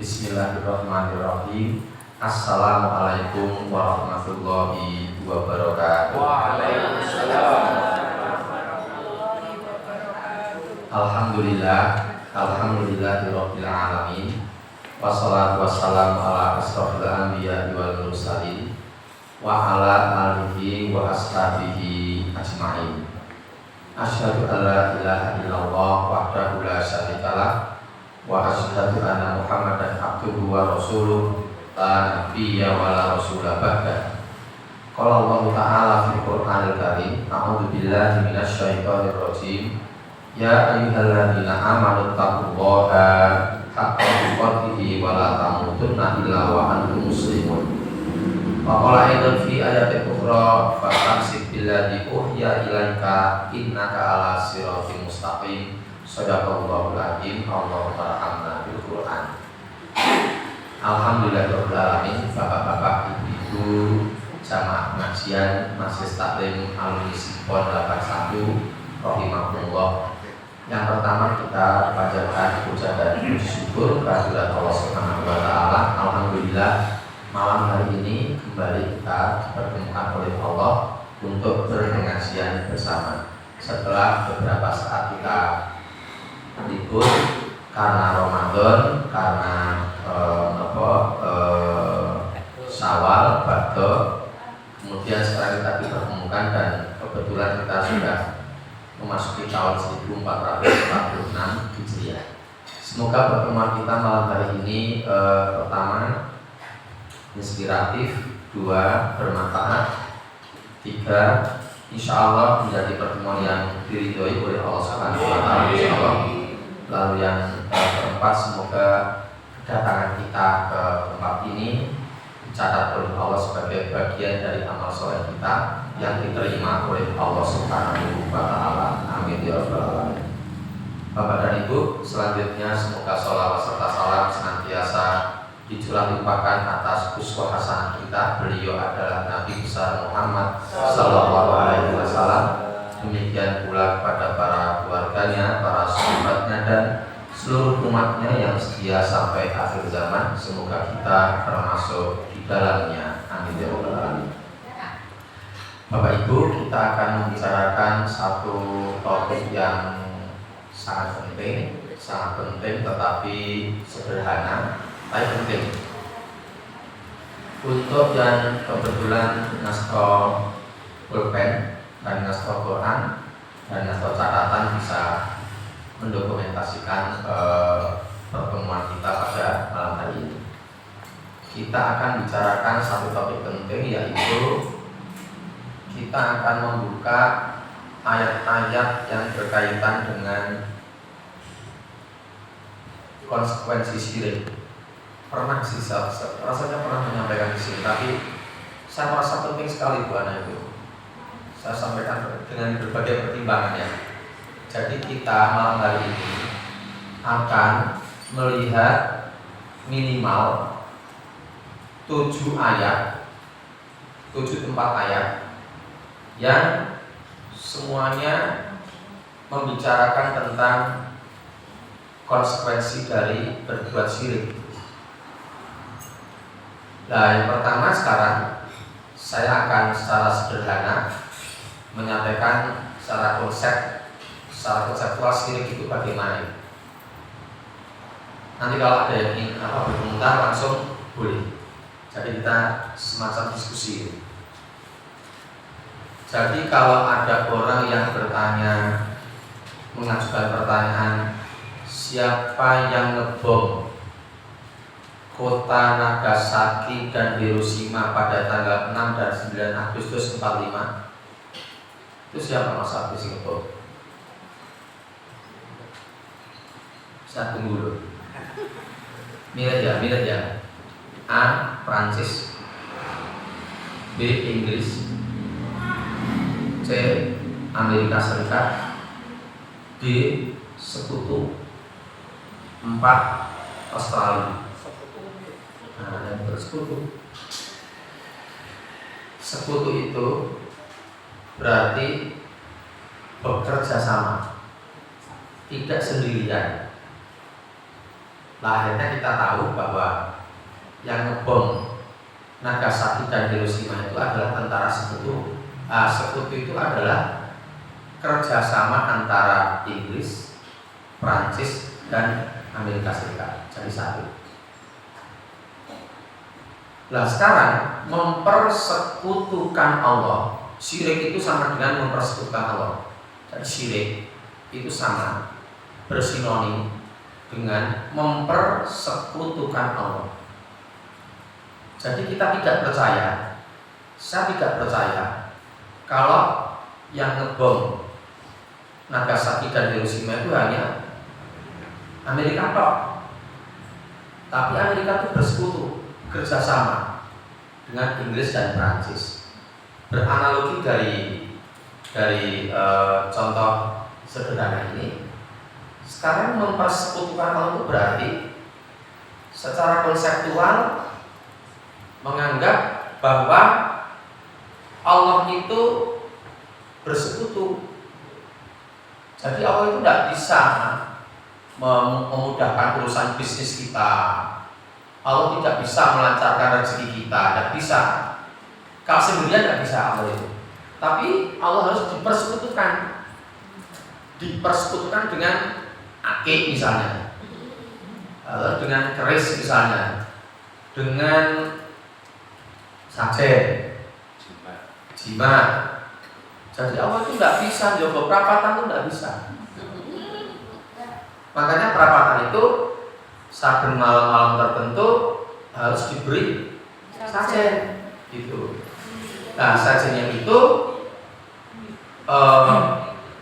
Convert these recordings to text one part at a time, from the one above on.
Bismillahirrahmanirrahim. Assalamualaikum warahmatullahi wabarakatuh. Alhamdulillahirabbil alamin. Wassalatu wassalamu ala asrofil anbiya'i wal mursalin wa ala alihi wa ashabihi ajma'in. Asyhadu an la ilaha illallah wahdahu la syarikalah wa asyhadu anna Muhammadan abduhu wa rasuluh la nabiyya wa la rasula ba'da. Qala Allah Ta'ala fil Qur'anil Karim, a'udzu billahi minasy syaithanir rajim. Ya ayyuhalladzina amanu taqullaha haqqa tuqatih wa la tamutunna illa wa antum muslimun. Wa qala aidan fi ayatin ukhra fastamsik billadzi uhiya ilaika innaka ala siratin mustaqim. Shadaqallahul azim. Allahu tarhamna bil Qur'an. Alhamdulillahirabbil alamin. Bapak-bapak, ibu-ibu, jamaah pengajian Majelis Taklim Alumni Sipon 81 rahimakumullah. Yang pertama kita panjatkan puja dan puji syukur kehadirat Allah Subhanahu wa taala. Alhamdulillah malam hari ini kembali kita dipertemukan oleh Allah untuk berpengajian bersama. Setelah beberapa saat kita libur karena Ramadan, karena Syawal, Badho, kemudian sekarang kita dipertemukan dan kebetulan kita sudah memasuki tahun 1446 Hijriah. Semoga pertemuan kita malam hari ini pertama inspiratif, dua bermanfaat, tiga insya Allah menjadi pertemuan yang diridhoi oleh Allah Subhanahu wa taala insyaallah. Lalu yang keempat, semoga kedatangan kita ke tempat ini dicatat oleh Allah sebagai bagian dari amal soleh kita yang diterima oleh Allah Subhanahu wa taala. Amin ya rabbal alamin. Bapak dan Ibu, selanjutnya semoga sholawat serta salam senantiasa dicurah limpahkan atas uswah hasanah kita. Beliau adalah Nabi besar Muhammad sallallahu alaihi wasallam. Demikian pula kepada para keluarganya, para sahabatnya dan seluruh umatnya yang setia sampai akhir zaman. Semoga kita termasuk di dalamnya. Amin ya rabbal alamin. Bapak Ibu, kita akan membicarakan satu topik yang sangat penting tetapi sederhana, tapi penting. Untuk yang kebetulan naskah pulpen dan naskah Quran dan naskah catatan bisa mendokumentasikan pertemuan kita pada malam hari ini. Kita akan bicarakan satu topik penting, yaitu kita akan membuka ayat-ayat yang berkaitan dengan konsekuensi syirik. Pernah sih rasanya pernah menyampaikan di sini, tapi saya merasa penting sekali Bu Ana itu. Saya sampaikan dengan berbagai pertimbangan ya. Jadi kita malam hari ini akan melihat minimal 7 tempat ayat yang semuanya membicarakan tentang konsekuensi dari berbuat syirik. Nah, yang pertama sekarang saya akan secara sederhana menyampaikan secara konseptual syirik itu bagaimana. Nanti kalau ada yang ingin berkomentar langsung boleh. Jadi kita semacam diskusi. Jadi kalau ada orang yang mengajukan pertanyaan, siapa yang ngebom kota Nagasaki dan Hiroshima pada tanggal 6 dan 9 Agustus 45? Itu siapa Mas Abis ngebom? Saya tunggu dulu. Milih ya. A. Prancis, B. Inggris, C. Amerika Serikat, D. Sekutu, 4. Australia. Nah, yang bersekutu. Sekutu itu berarti bekerja sama, tidak sendirian. Lahirnya kita tahu bahwa yang ngebom Nagasaki dan Hiroshima itu adalah tentara sekutu. Sekutu itu adalah kerjasama antara Inggris, Prancis, dan Amerika Serikat. Jadi satu. Nah sekarang mempersekutukan Allah, syirik itu sama dengan mempersekutukan Allah. Dan syirik itu sama bersinonim dengan mempersekutukan Allah. Jadi kita tidak percaya, saya tidak percaya kalau yang ngebom Nagasaki dan Hiroshima itu hanya Amerika tok. Tapi Amerika itu bersekutu, kerjasama dengan Inggris dan Prancis. Beranalogi dari contoh sederhana ini, sekarang mempersekutukan Allah itu berarti secara konseptual menganggap bahwa Allah itu bersekutu. Jadi Allah itu tidak bisa memudahkan urusan bisnis kita. Allah tidak bisa melancarkan rezeki kita, tidak bisa. Kalau sendirian tidak bisa Allah itu. Tapi Allah harus dipersekutukan. Dipersekutukan dengan akik misalnya, dengan keris misalnya, dengan sajen, jimat. Jadi Allah itu tidak bisa jaga perapatan, itu tidak bisa. Makanya perapatan itu saben malam-malam tertentu harus diberi sajen gitu. Nah sajen yang itu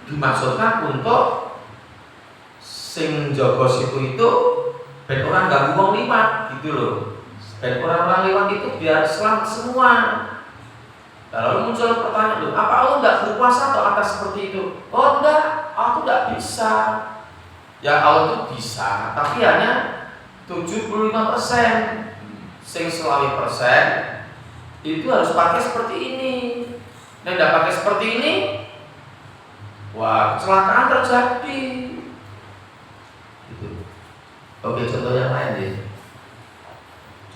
dimaksudkan untuk sing jaga situ itu ben orang gak ngomong liwat gitu loh. Ben orang-orang lewat itu biar selamat semua. Lalu muncul pertanyaan, loh, apa Allah nggak berkuasa atau atas seperti itu? Oh enggak, aku nggak bisa. Ya Allah itu bisa, tapi hanya 75%. Sing 100% itu harus pakai seperti ini. Nah, nggak pakai seperti ini, wah kecelakaan terjadi. Gitu. Oke, contoh yang lain deh.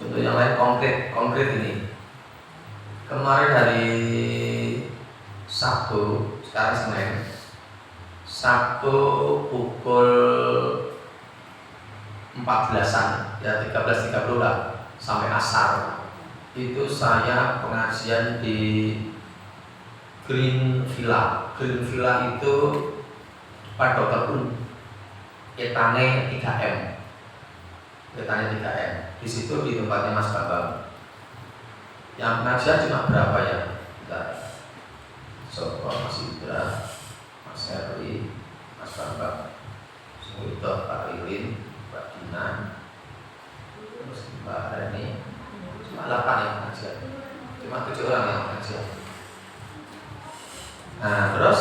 Contoh yang lain konkret ini. Kemarin hari Sabtu, sekarang Senin. Sabtu pukul 14-an, ya 13.30 lah, sampai asar. Itu saya pengajian di Green Villa. Green Villa itu Pak Dr. Un, etane 3M. Etane 3M. Di situ di tempatnya Mas Bambang. Yang pengajian cuma berapa ya? Bentar. Sopo Mas Indra, Mas Heri, Mas Bambang, Suwito, Pak Lilin, Mbak Dina, terus Mbak Reni. Cuma 8 yang pengajian. Cuma 7 orang yang pengajian. Nah terus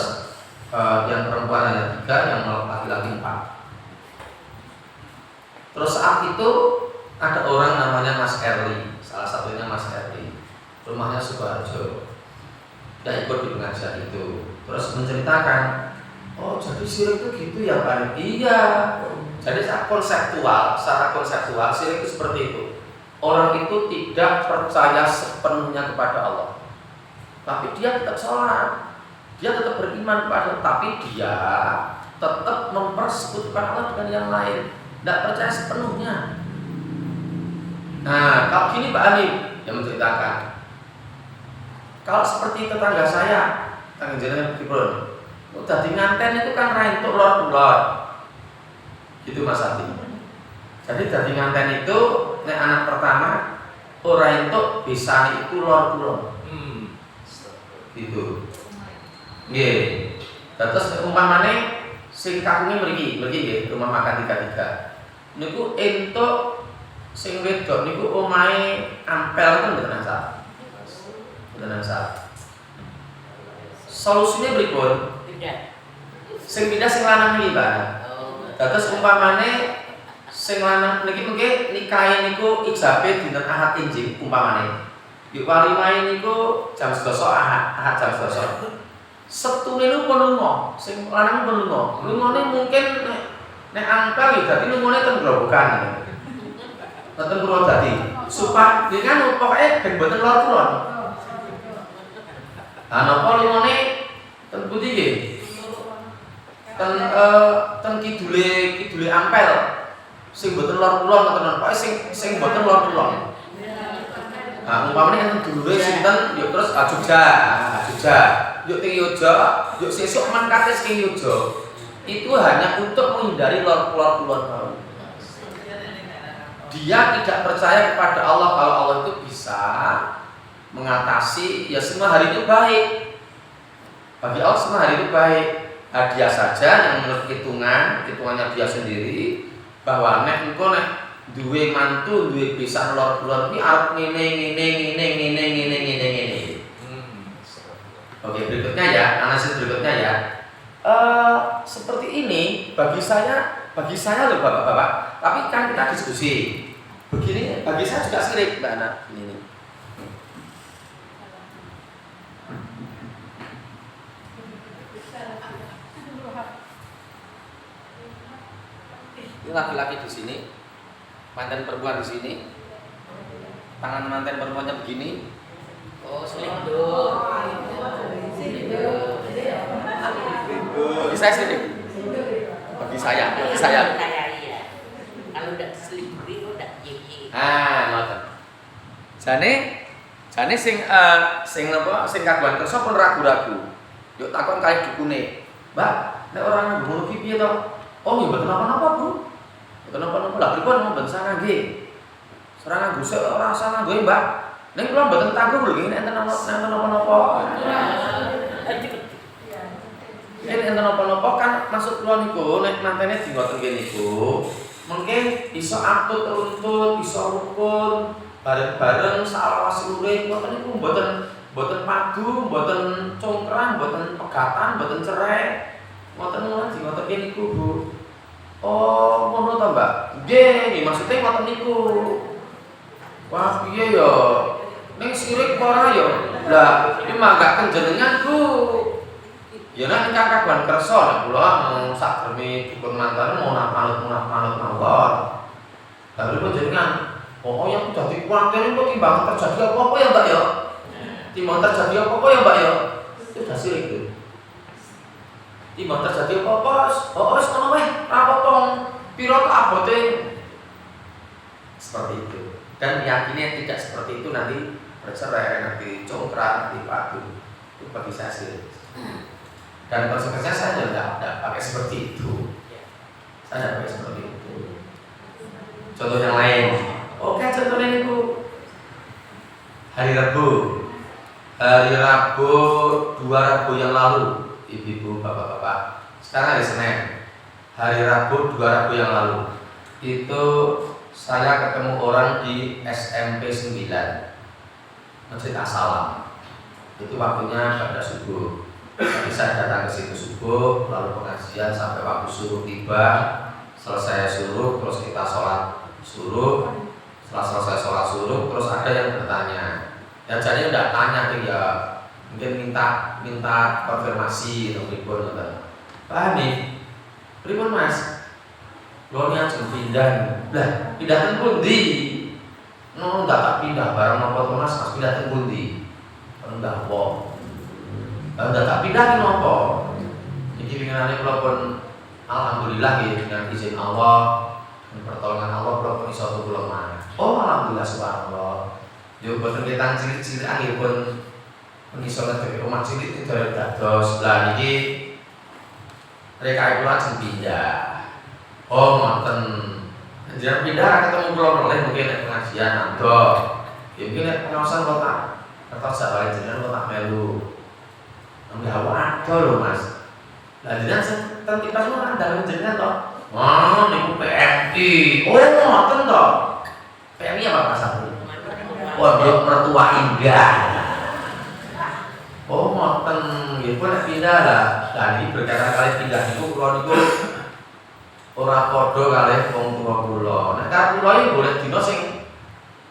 yang perempuan ada 3, yang laki-laki 4. Terus saat itu ada orang namanya Mas Erli, salah satunya Mas Erli. Rumahnya Sukoharjo. Dia ikut di pengajian itu. Terus menceritakan, oh jadi syirik itu gitu ya Pak? Iya. Jadi secara konseptual syirik itu seperti itu. Orang itu tidak percaya sepenuhnya kepada Allah, tapi dia tetap sholat, dia tetap beriman kepada Allah, tapi dia tetap mempersekutukan Allah dengan yang lain, tidak percaya sepenuhnya. Nah, kalau gini Pak Alim yang menceritakan. Kalau seperti tetangga saya, tetangga jenengan Kibron, dadi nganten itu kan ra entuk lor-lor. Gitu Mas Ati. Jadi dadi nganten itu nek anak pertama ora entuk bisane itu lor-lor. Gitu. Nggih. Terus umpamane sing kakunge mriki nggih rumah makan 33. Niku entuk sing wedok niku omahe ampel kan mboten asal. Solusinya berikut. Sing pindah sing lanang iki, Pak. Terus umpamane sing lanang niki mengke nikahe niku ijabe dinten Ahad Injil umpamane. Yuk walimahe niku jam 11 Ahad jam 11. Septune niku pun lunga, sing lanang pun lunga. Lungane mungkin nek angka ya dadi lungane ten grobokan. Ngoten Purwodadi. Supaya nggih kan pokoke ben boten lor kulon. Lah napa limone ten pundi nggih? Ten kidule Ampel. Sing boten lor kulon ngoten pokoke sing boten lor kulon. Nah, umpamane enten dulure sinten, yuk terus Jogja. Yuk teng Yojo, yuk sesuk mangkate sing Yojo. Itu hanya untuk menghindari lor kulon mau. Dia tidak percaya kepada Allah kalau Allah itu bisa mengatasi ya semua hari itu baik. Bagi Allah semua hari itu baik. Nah, dia saja yang menurut hitungannya dia sendiri bahwa nek engko nek duwe mantu, duwe pisan lor-lor iki arep ngene. Oke, berikutnya ya, analisis berikutnya ya. Seperti ini bagi saya loh Bapak-bapak. Tapi kan kita diskusi. Begini bagi saya juga sirik, Mbak Ana. Ini. Ini laki-laki di sini, mantan perempuan di sini, tangan mantan perempuannya begini. Oh, selingkuh. Bagi saya sih, bagi saya. Kalau udah selingkuh itu udah ye. Ngoten. Jane sing napa sing kagungan kersa pun ragu-ragu. Yuk takon kaya dukune. Mbak, nek orang ngono ki piye to? Oh, nggih mboten napa-napa, Bu. Mboten napa-napa. Lah pripun mboten sanah nggih. Serangan gusuk ora sanah nggih, Mbak. Nek kula mboten tanggung lho nggih enten napa-napa. Enten napa-napa kan maksud kula niku nek mantene di ngoten nggih niku. Mungkin iso atut runtut, iso rukun, bareng-bareng salawas luring, ngoten niku mboten padu, mboten congkrang, mboten pegatan, mboten cerai. Ngoten ngoten niku, Bu. Oh, ngono to, Mbak? Nggih, maksudnya ngoten niku. Wah, piye ya? Ning sirik ora ya? Lah, iki mangga kenjenengan, Bu. Ya nek kagungan kersa nek kula mau sakremi dukun mantan mau manut mawon. Lalu kok jenengan, oh yang dadi kuwatir kok timbang terjadi apa-apa ya, Mbak ya? Timbang terjadi apa-apa ya, Mbak ya? Itu dah sirik itu. Timbang terjadi apa-apa, wis ngono wae, ra potong pira tak abote. Seperti itu. Dan meyakini tidak seperti itu nanti bercerai, nanti congkrang, nanti padu. Itu bagi saya sirik. Dan konsekuensinya saya tidak pakai seperti itu. Saya tidak pakai seperti itu. Contoh yang lain. Oke, contohnya itu hari Rabu 2 Rabu yang lalu, ibu-ibu, bapak-bapak. Sekarang hari Senin. Hari Rabu 2 Rabu yang lalu itu saya ketemu orang di SMP 9 Masjid As-Salam. Itu waktunya pada subuh. Jadi saya datang ke situ subuh, lalu pengajian sampai waktu suruh tiba, selesai suruh, terus kita sholat suruh. Setelah selesai sholat suruh, terus ada yang bertanya. Ya jadi udah tanya ya, mungkin minta konfirmasi atau pripun ngoten. Pak Hanif, pripun Mas? Lo nih ajeng pindah. Lah, pindah teng pundi? No, tak pindah bareng napa Mas? Mas pindah teng pundi? Enggak apa. Udah tak pindah nopo. Jadi pinginane kula pun alhamdulillah ya dengan izin Allah dan pertolongan Allah kula pun iso kula maneh. Oh alhamdulillah subhanallah. Yo boten ketang cilik-cilik akhir pun iso ngedek omah cilik itu dari dados. Lah niki reka kula ajeng pindah. Oh ngoten. Jenengan pindah ketemu kula oleh mungkin nek pengajian ando. Ya mungkin nek pengawasan kula tak kertas sak jenengan kula tak melu. Enggak waduh loh Mas. Lah jenengan ten kipas kan dalem jenengan to. Wah, niku PMI. Oh, ngoten to. PMI apa pasar? Pondok Mertua Indah. Oh, ngoten. Nggih pun nek pindah lah. Lah iki berkali-kali pindah niku kula niku ora padha kalih wong tuwa kula. Nek karo kula iki golek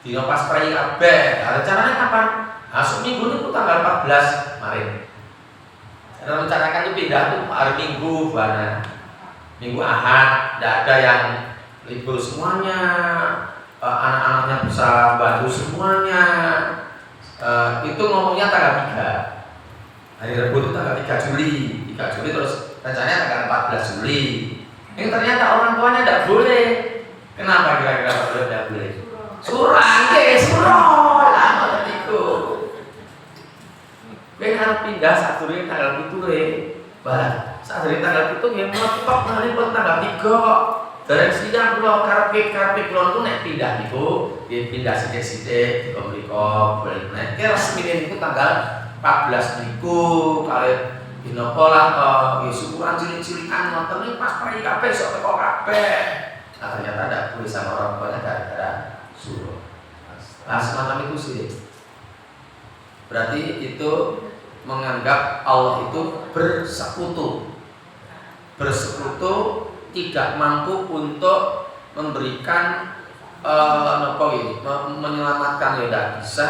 dina pas prei kabeh. Rencananya kapan? Asuk minggu niku tanggal 14 Maret. Karena rencanakan itu pindah tuh hari Minggu, Minggu Ahad, tidak ada yang libur semuanya. anak-anaknya bisa bantu semuanya. Itu ngomongnya tanggal 3 hari Rabu itu tanggal 3 Juli 3 Juli terus rencananya tanggal 14 Juli. Ini ternyata orang tuanya tidak boleh. Kenapa kira-kira tidak boleh? Surah lama tadi itu. Kowe harus pindah saat durung tanggal 7 Balah, saat dari tanggal 7 nggih metok nang pun tanggal 3. Dari siang kula karepik kula niku nek pindah niku nggih pindah sithik-sithik dika mriko boleh nek resmine niku tanggal 14 niku kalih dina pola nggih syukuran cilik-cilikan ngoten niku pas prai kabeh sok teko kabeh. Nah, ternyata ada tulisan orang tuanya gara-gara suruh. Nah, semacam itu sih. Berarti itu menganggap Allah itu bersekutu tidak mampu untuk memberikan menyelamatkan ya tidak bisa,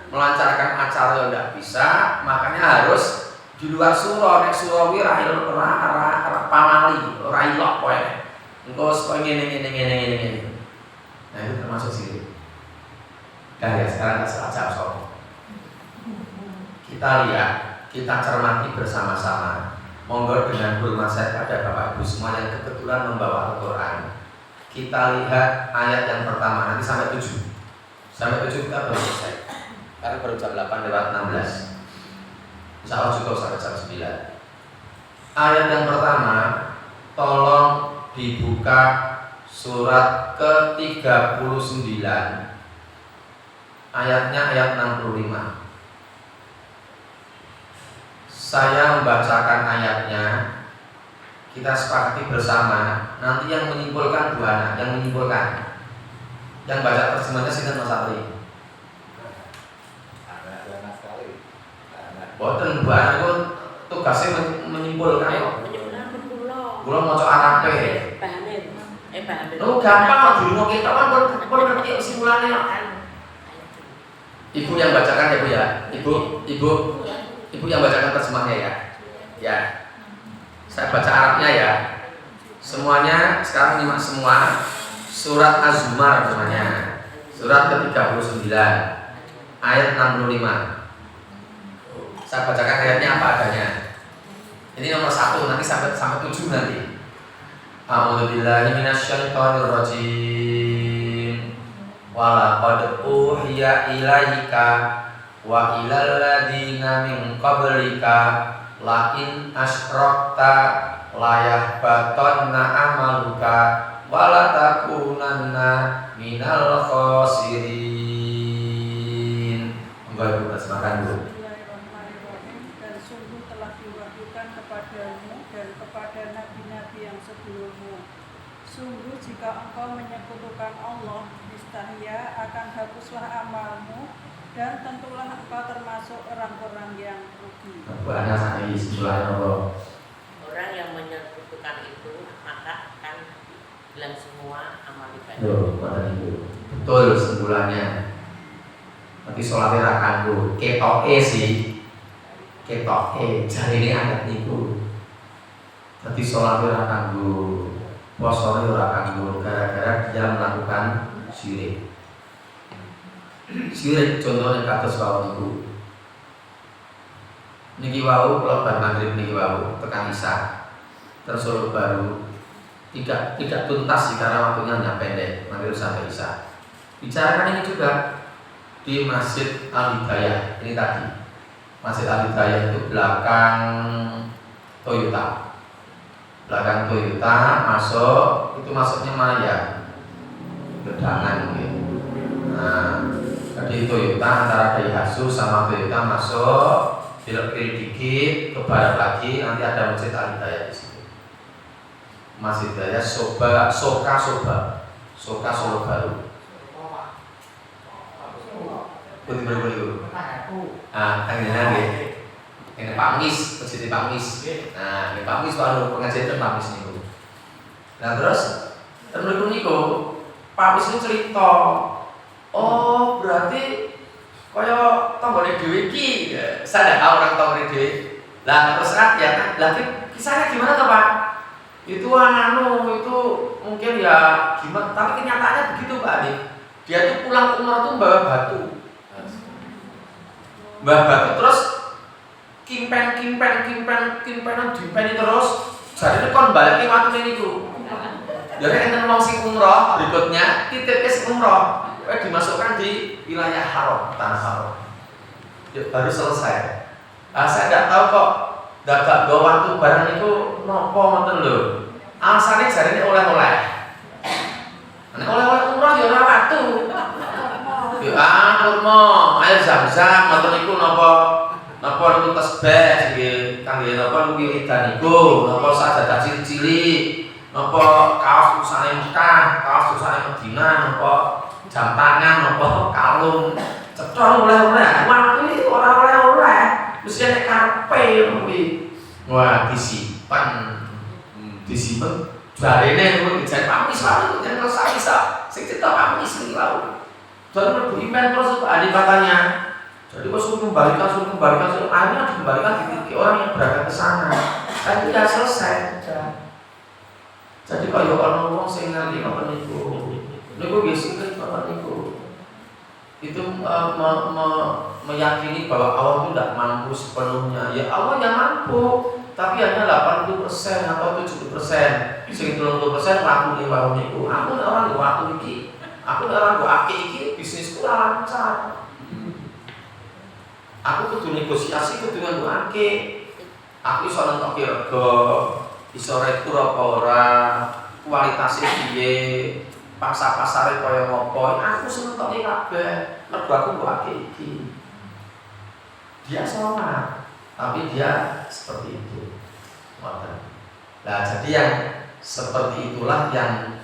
melancarkan acara ya tidak bisa, makanya harus di luar surah. Nek surah wi pamali ora ilok kowe engko ngene. Nah itu termasuk sirik. Dan ya sekarang kita saja soal kita lihat, kita cermati bersama-sama. Monggo dengan hormat saya pada Bapak Ibu semua yang kebetulan membawa Al-Quran. Kita lihat ayat yang pertama, nanti sampai 7. Sampai 7 kita belum selesai. Karena baru jam 8:16. Insya Allah cukup sampai jam 9. Ayat yang pertama, tolong dibuka surat ke-39. Ayatnya ayat 65. Saya membacakan ayatnya, kita sepakati bersama. Nanti yang menyimpulkan dua anak, yang baca terjemahnya sinten Mas Sapri. Boten dua anak itu tugasnya menyimpulkan. Kula maca Arabe. Gampang kok dirungo kita kan pun ngerti kesimpulannya. Ibu yang bacakan ya Bu ya. Ibu yang bacakan terjemahnya ya. Ya. Saya baca Arabnya ya. Semuanya sekarang nyimak semua. Surat Az-Zumar namanya. Surat ke-39 ayat 65. Saya bacakan ayatnya apa adanya. Ini nomor 1, nanti sampai 7 nanti. A'udzubillahi minasyaitonir rajim. Walaqad uhiya ilaika wa ilal ladzina min qablika la in asyrakta la yahbatanna amaluka wa la takunanna minal khasirin. Enggak terjemahkan dulu. Dan sungguh telah diwahyukan kepadamu dan kepada nabi-nabi yang sebelummu. Sungguh jika engkau menyekutukan Allah, niscaya akan hapuslah amalmu dan tentulah engkau termasuk orang-orang yang rugi. Banyak sekali sebelahnya Allah. Orang yang menyekutukan itu maka akan hilang semua amal ibadah. Betul sebelahnya. Nanti sholatnya akan bu, ketoke sih, ketoke. Jadi ini ayat itu. Nanti sholatnya akan bu, puasanya akan bu, gara-gara dia melakukan syirik. Syirik contohnya kados wau niku. Niki wau kalau bar maghrib niki wau tekan isya. Terus baru tidak tuntas sih karena waktunya hanya pendek, maghrib sampai isya. Bicarakan ini juga di Masjid Al-Hidayah ini tadi. Masjid Al-Hidayah itu belakang Toyota. Belakang Toyota masuk, itu masuknya Maya. Gedangan gitu. Nah, di Toyota antara Daihatsu sama Toyota masuk, belok kiri dikit ke barat lagi, nanti ada Masjid Al-Hidayah di situ. Masjid Al-Hidayah Soka Solo Baru. Putih dulu. Ah, tanginan nggih. Ini Pak Mis, Masjid Pak Mis. Nah, ini Pak Mis baru pengajian Pak Mis niku. Nah, terus niku Pak Mis itu cerita, oh berarti kaya tanggane dhewe iki, saya tahu orang tanggane dhewe. Lah terus ya, lah kisahnya gimana tuh Pak? Itu itu mungkin ya gimana, tapi kenyataannya begitu Pak Adi. Dia tuh pulang umroh tuh bawa batu. Bawa batu terus kimpenan dimpeni terus. Jadi kon balik waktu ini tuh. Jadi enten wong sing umroh berikutnya titip sing umroh, dimasukkan di wilayah haram, tanah haram. Ya, baru selesai. Saya nggak tahu kok dapat bawa waktu barang itu nopo ngoten lho. Alasannya jadi ini oleh-oleh. Nek oleh-oleh umroh ya ora waktu. Ya kurma, air zam-zam ngoten niku napa niku tasbih nggih kangge napa niku wiridan niku, napa sajadah cilik-cilik, napa kaos usane Mekah, kaos usane Madinah, napa jam tangan, napa kalung. Cetha oleh-oleh. Waktu iki ora oleh-oleh. Mesti nek karepe kuwi. Wah, disimpen. Jarene kuwi dijak pamis wae yen bisa. Sing cetok pamis iki wae. Jadi lebih iman terus itu ahli katanya. Jadi pas suruh kembalikan, akhirnya dikembalikan di orang yang berangkat ke sana. Kan tidak selesai. Jadi kalau orang ngomong saya ngerti apa niku, niku biasanya apa niku. Itu meyakini bahwa Allah itu tidak mampu sepenuhnya. Ya Allah yang mampu, tapi hanya 80% atau 70%. Sekitar 20% waktu di warung niku. Aku orang di waktu iki. Aku orang gua aki iki bisnisku lancar. Aku kudu negosiasi kudu nganggo aki. Aku iso nentoki rega, iso retur apa ora, kualitasé piye, pasar-pasare kaya ngopo. Aku senentoki kabeh. Mergo aku gua aki iki. Dia sama, tapi dia seperti itu. Nah, jadi yang seperti itulah yang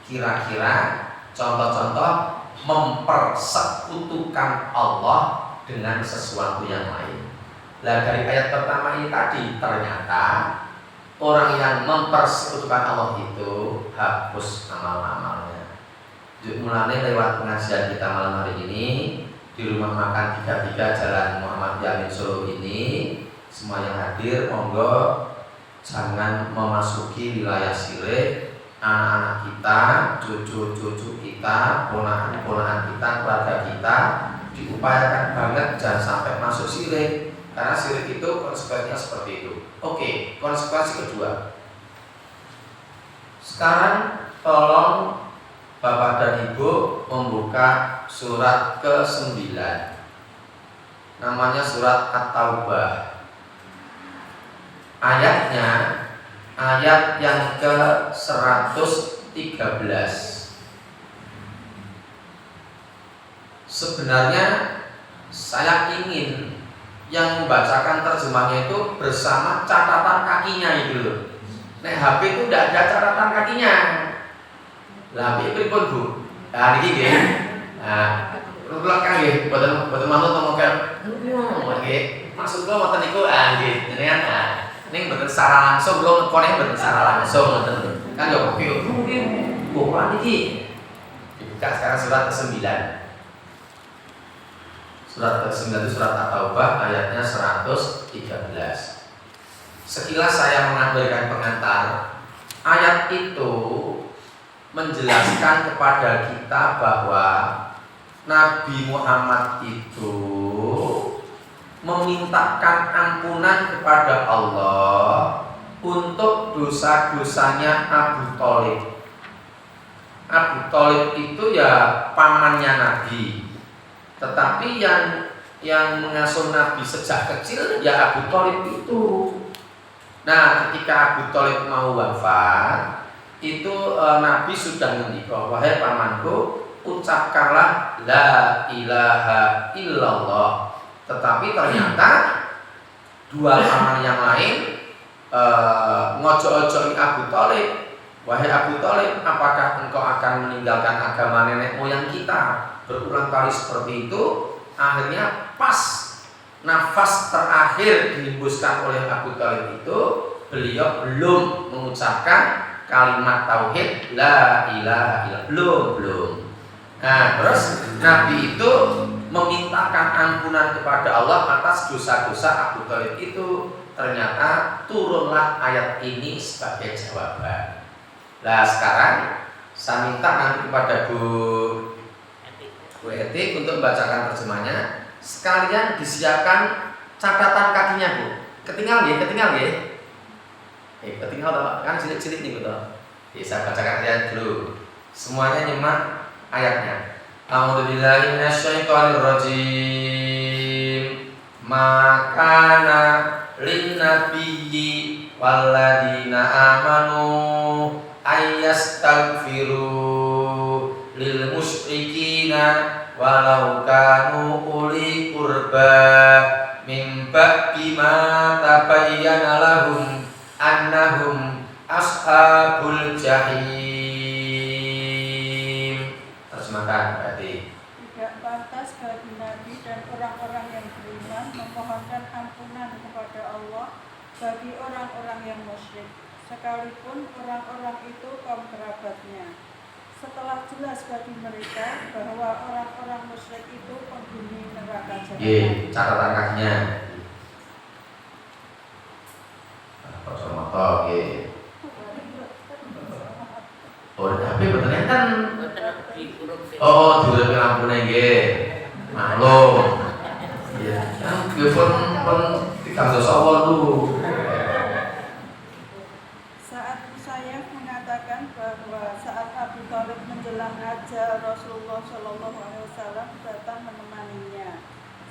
kira-kira contoh-contoh mempersekutukan Allah dengan sesuatu yang lain. Nah, dari ayat pertama ini tadi ternyata orang yang mempersekutukan Allah itu hapus amal-amalnya. Mulanya lewat pengajian kita malam hari ini di rumah makan 33 Jalan Muhammad Yamin Solo ini, semua yang hadir monggo jangan memasuki wilayah syirik. Anak-anak kita, cucu-cucu kita, ponakan-ponakan kita, keluarga kita diupayakan banget jangan sampai masuk syirik, karena syirik itu konsekuensinya seperti itu. Oke, konsekuensi kedua. Sekarang tolong Bapak dan Ibu membuka surat ke-9. Namanya surat At-Taubah. Ayatnya ayat yang ke-113. Sebenarnya saya ingin yang membacakan terjemahnya itu bersama catatan kakinya itu loh. Nek HP itu tidak ada catatan kakinya. Lah HP pripun Bu? Nah niki nggih. Nah, kula kan nggih boten manut ngomongke. Nggih. Maksud kula mboten niku nggih jenengan ning mboten secara langsung kula ngekone mboten secara langsung ngoten. Kan yo kopi mungkin Quran iki. Dibuka sekarang surat ke-9. Surat ke-9 itu surat At-Taubah ayatnya 113. Sekilas saya memberikan pengantar. Ayat itu menjelaskan kepada kita bahwa Nabi Muhammad itu memintakan ampunan kepada Allah untuk dosa-dosanya Abu Thalib. Abu Thalib itu ya pamannya Nabi, tetapi yang mengasuh Nabi sejak kecil ya Abu Thalib itu. Nah, ketika Abu Thalib mau wafat, itu Nabi sudah ngendika, wahai pamanku, ucapkanlah la ilaha illallah. Tetapi ternyata dua paman yang lain ngojo-ojoin Abu Thalib, wahai Abu Thalib, apakah engkau akan meninggalkan agama nenek moyang kita? Berulang kali seperti itu. Akhirnya pas nafas terakhir dihembuskan oleh Abu Thalib itu, beliau belum mengucapkan kalimat tauhid la ilaha illallah, belum. Nah, terus Nabi itu memintakan ampunan kepada Allah atas dosa-dosa Abu Thalib itu. Ternyata turunlah ayat ini sebagai jawaban. Nah, sekarang saya minta nanti kepada Bu guru etik untuk membacakan terjemahnya. Sekalian disiapkan catatan kakinya Bu. Ketinggal nggih, ketinggal toh, kan cilik-cilik nih betul. Bisa bacakan ayat dulu. Semuanya nyimak ayatnya. A'udzubillahi minasyaitonirrajim. Makana linnabiyyi walladina amanu ayyastaghfiru lil musyrikina walau kanu uli qurba min ba'di ma tabayyana lahum annahum ashabul jahim. Terjemahkan berarti Tidak pantas bagi Nabi dan orang-orang yang beriman memohonkan ampunan kepada Allah bagi orang-orang yang musyrik, sekalipun orang-orang itu kaum kerabatnya. Setelah jelas bagi mereka bahwa orang-orang musyrik itu penghuni neraka jahanam. catatan kakinya. Kacamata Oh, HP betulnya kan dua lampunya maklum. Iya, kan pun dikasih sawah dulu. Saat saya mengatakan bahwa saat Abu Thalib menjelang ajal Rasulullah Shallallahu Alaihi Wasallam datang menemaninya.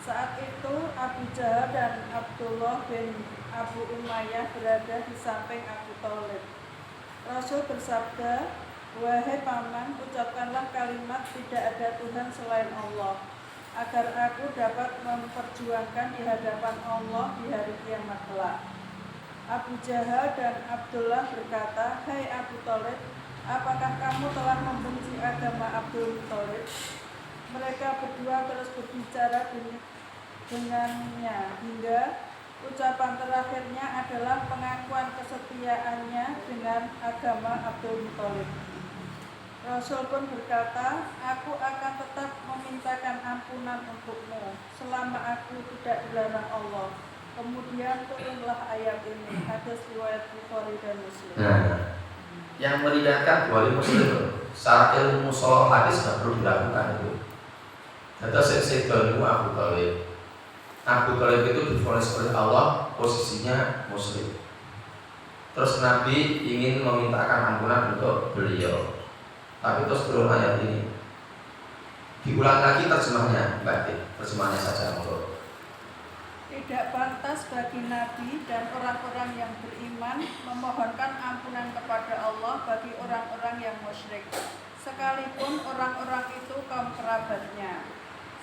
Saat itu Abu Jahal dan Abdullah bin Abu Umayyah berada di samping Abu Thalib. Rasul bersabda, "Wahai paman, ucapkanlah kalimat tidak ada Tuhan selain Allah, agar aku dapat memperjuangkan di hadapan Allah di hari kiamat kelak." Abu Jahal dan Abdullah berkata, "Hai Abu Thalib, apakah kamu telah membenci agama Abdul Muthalib?" Mereka berdua terus berbicara dengannya hingga ucapan terakhirnya adalah pengakuan kesetiaannya dengan agama Abdul Muthalib. Rasul pun berkata, "Aku akan tetap memintakan ampunan untukmu selama aku tidak dilarang Allah." Kemudian turunlah ayat ini. Hadis riwayat Bukhari dan Muslim. Nah, yang meringankan Bukhari Muslim, secara ilmu mustalah hadis nggak perlu dilakukan itu. Kata Sayyidina Abu Thalib. Abu Thalib itu divonis oleh Allah, posisinya Muslim. Terus Nabi ingin memintakan ampunan untuk beliau. Tapi terus turun ayat ini. Diulang lagi terjemahnya, terjemahnya saja untuk. Tidak pantas bagi Nabi dan orang-orang yang beriman memohonkan ampunan kepada Allah bagi orang-orang yang musyrik, sekalipun orang-orang itu kaum kerabatnya.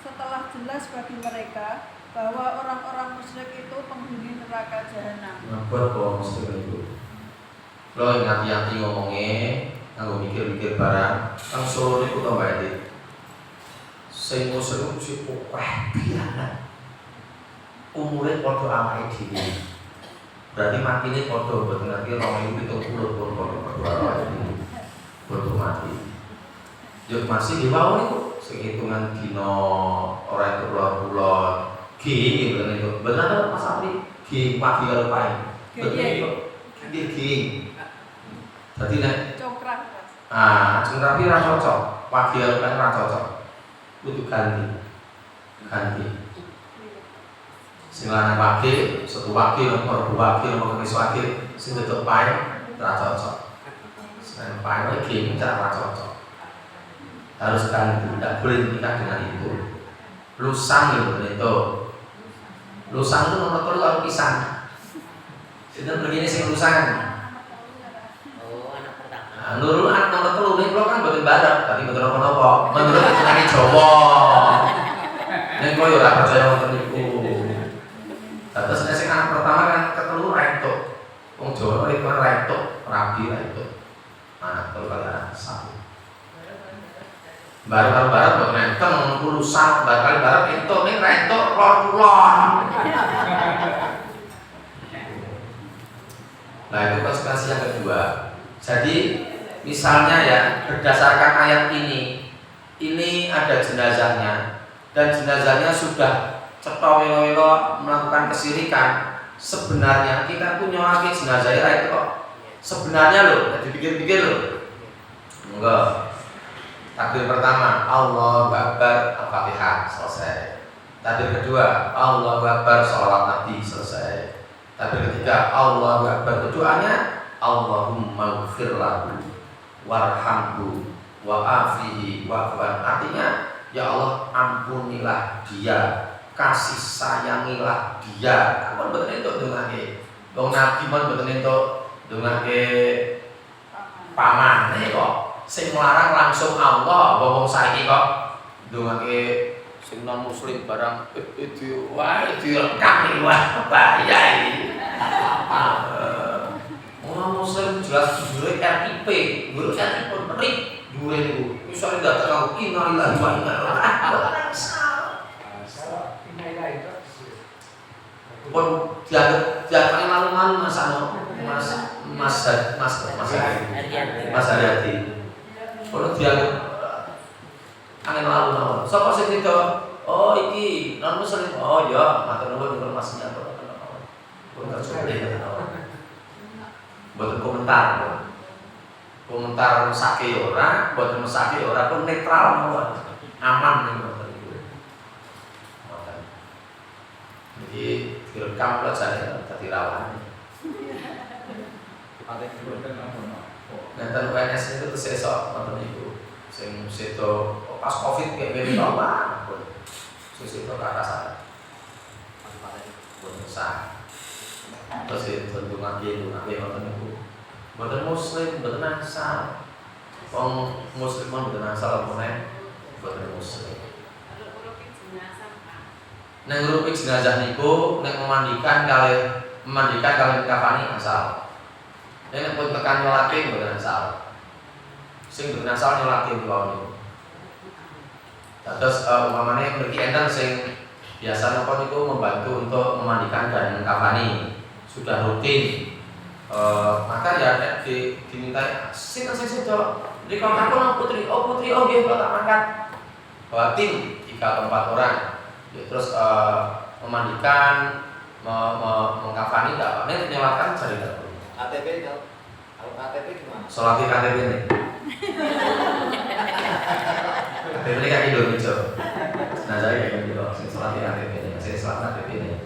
Setelah jelas bagi mereka bahwa orang-orang musyrik itu penghuni neraka jahanam. Buat kaum muslim itu. Lo ingat-ingat ngomongnya, aku mikir-mikir barang, kan Solo itu tau gak ini? Sing muslim sih biasa. Umurnya podo awake dhewe. Berarti matine podo mboten ngerti 2070 pun podo awake dhewe. Podo mati. Yo masih diwau niku sing hitungan dina ora itu bulan. G bener itu. Bener Mas Apri? G pagi karo pae. Bener itu. G. Dadi nek Congkrang. congkrang pi ra cocok. Pagi karo pae ra cocok. Kudu ganti. Sing lanang wage, setu wage, nomor 2 wage, nomor kemis wage, sing tutup pae ora cocok. Sing pae iki ora cocok. Harus ganti, tidak boleh nikah dengan itu. Lusang itu. Lusang itu nomor 3 kalau pisang. Sinten begini sing lusang. Oh, anak pertama. Nurul anak nomor 3 niku kan mboten barep, tapi mboten napa-napa. Menurut hitungan Jawa. Nek koyo ora percaya wonten niku. Terus sing anak pertama kan ketelu rentuk. Wong Jawa itu kan rentuk, rabi rentuk. Anak telu kali satu. Baru buat menteng urusan bakal bareng itu ning rentuk lor. Nah itu konsekuensi yang kedua. Jadi misalnya ya berdasarkan ayat ini ada jenazahnya dan jenazahnya sudah cetha-welo melakukan kesirikan. Sebenarnya kita punya lagi jenazah itu kok. Sebenarnya loh, dipikir-pikir loh. Enggak. Takbir pertama Allahu Akbar, Al-Fatihah, selesai. Takbir kedua Allahu Akbar, sholawat Nabi, selesai. Takbir ketiga Allahu Akbar, doanya Allahumma ighfir lahu warhamhu wa'afihi wa'fuan. Artinya ya Allah ampunilah dia, kasih sayangilah dia. Kapan betul itu dongake? Wong Nabi mon betul itu dongake paman kok. Sing nglarang langsung Allah, wong saiki kok ndongake sing non muslim barang itu wae direkam iki wah bahaya iki. Orang muslim jelas jujur RIP, guru saya pun perik dure niku. Iso ndak tahu innalillahi wa inna ilaihi raji'un. Pun dianggap malu-malu Mas Haryati. Kalau dianggap angin lalu-lalu. Sapa sing itu? Oh iki non muslim. Oh ya, matur nuwun informasinya kok. Pun tercoba. Buat komentar mesake ora, buat mesake ora pun netral mawon. Aman nih ngoten iku. Jadi direkam pelajaran dadi rawan. Nanti UNS itu terus esok ngoten iku. Sing seto pas Covid kayak gini apa? Sing seto ke atas sana. Buat sah. Terus itu ngaji ngoten niku. Mboten muslim, mboten asal. Wong muslim mboten asal meneh mboten muslim. Nang ngrupik jenazah niku nek memandikan kali kafani asal. Nek pun tekan nyolate mboten asal. Sing mboten asal nyolate kula niku. Terus umpamane mriki enten sing biasa napa niku membantu untuk memandikan dan kafani. Sudah rutin, maka ya diminta sing sedo di kampung putri, putri nggih tak angkat. Bawa tim 3 atau 4 orang, ya, terus memandikan, mengkafani enggak apa, ini menyelamatkan jari dapur. KTP kalau KTP gimana? Sholat di KTP ini. KTP ini kayak Indonesia. Nah saya kayak gitu, sholat di KTP ini, saya sholat KTP ini.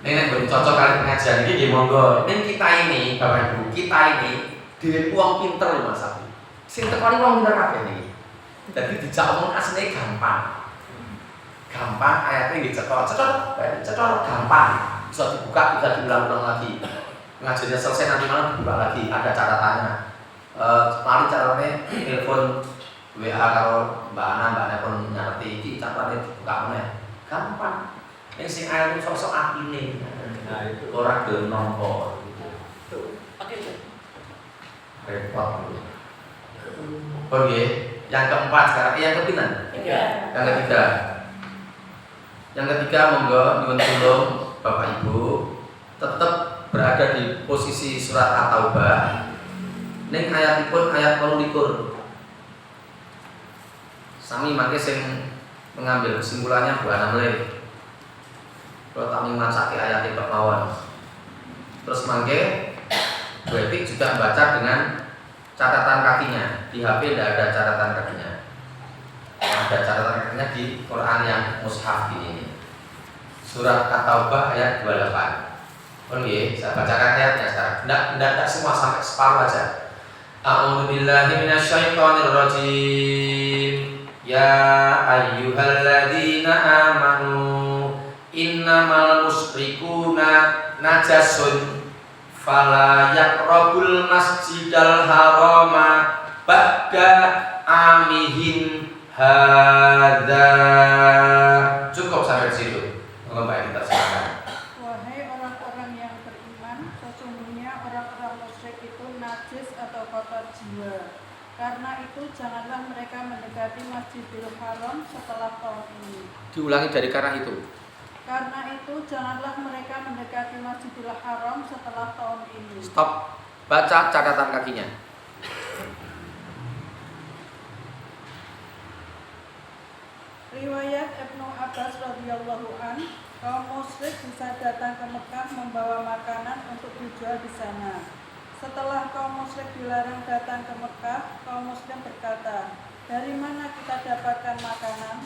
Nek cocok kali pengajian ini monggo. Ning kita ini, Bapak Ibu, kita ini dhewe wong pinter lho Mas Abi. Sing tekoni wong pinter kabeh niki. Dadi dijak omong asline gampang. Gampang ayatnya nggih cetor gampang. Bisa dibuka, bisa diulang-ulang lagi. Pengajiannya selesai nanti malam dibuka lagi, ada catatannya. Paling carane telepon WA karo Mbak Ana pun ngerti iki catatannya dibuka meneh. Gampang. Yang sing air itu sosok atine. Nah itu orang gelem nampa gitu. Oke. Repot. Oke, yang keempat sekarang yang kepinten? Yang ketiga. Yang ketiga monggo nyuwun tulung Bapak Ibu tetap berada di posisi surat At-Taubah. Ning ayatipun ayat 28. Sami mangke sing mengambil kesimpulannya Bu Anamle. Kalau tak menguasai ayat itu mawon. Terus mangke Bu Etik juga baca dengan catatan kakinya. Di HP tidak ada catatan kakinya. Ada catatan kakinya di Quran yang mushaf ini. Surat At-Taubah ayat 28. Oke, saya bacakan ayatnya sekarang. Tidak semua sampai separuh aja. A'udzubillahi minasyaitonirrajim. Ya ayyuhalladzina amanu innamal musyrikuna najasun fala yaqrabul masjidal harama ba'da amihim hadza. Cukup sampai di situ. Mbak kita silakan. Wahai orang-orang yang beriman, sesungguhnya orang-orang musyrik itu najis atau kotor jiwa. Karena itu janganlah mereka mendekati Masjidil Haram setelah tahun ini. Diulangi dari karena itu. Karena itu janganlah mereka mendekati Masjidil Haram setelah tahun ini. Stop. Baca catatan kakinya. Riwayat Ibnu Abbas radhiyallahu an, kaum musyrik bisa datang ke Mekah membawa makanan untuk dijual di sana. Setelah kaum musyrik dilarang datang ke Mekah, kaum muslim berkata, "Dari mana kita dapatkan makanan?"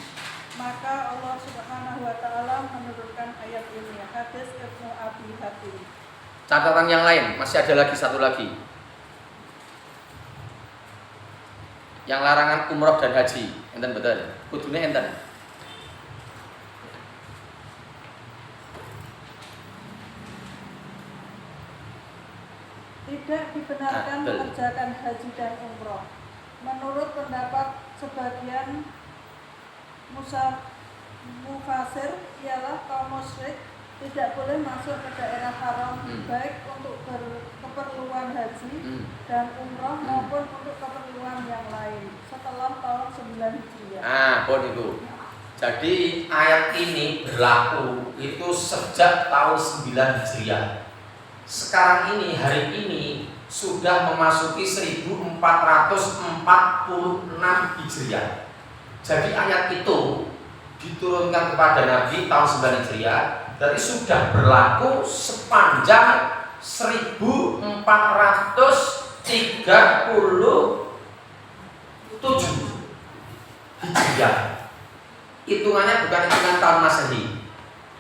Maka Allah Subhanahu wa taala menurunkan ayat ini. Hadis Ibnu Abi Hatim. Catatan yang lain, masih ada lagi satu lagi. Yang larangan umroh dan haji, enten betul. Kudune enten. Tidak dibenarkan betul. mengerjakan haji dan umroh. Menurut pendapat sebagian mufasir ialah kaum musyrik tidak boleh masuk ke daerah haram baik untuk keperluan haji dan umroh maupun untuk keperluan yang lain setelah tahun 9 Hijriah. Pun itu. Jadi ayat ini berlaku itu sejak tahun 9 Hijriah. Sekarang ini, hari ini sudah memasuki 1446 Hijriah. Jadi ayat itu diturunkan kepada Nabi tahun 9 Hijriah, dari sudah berlaku sepanjang 1437 Hijriah. Hitungannya bukan hitungan tahun Masehi,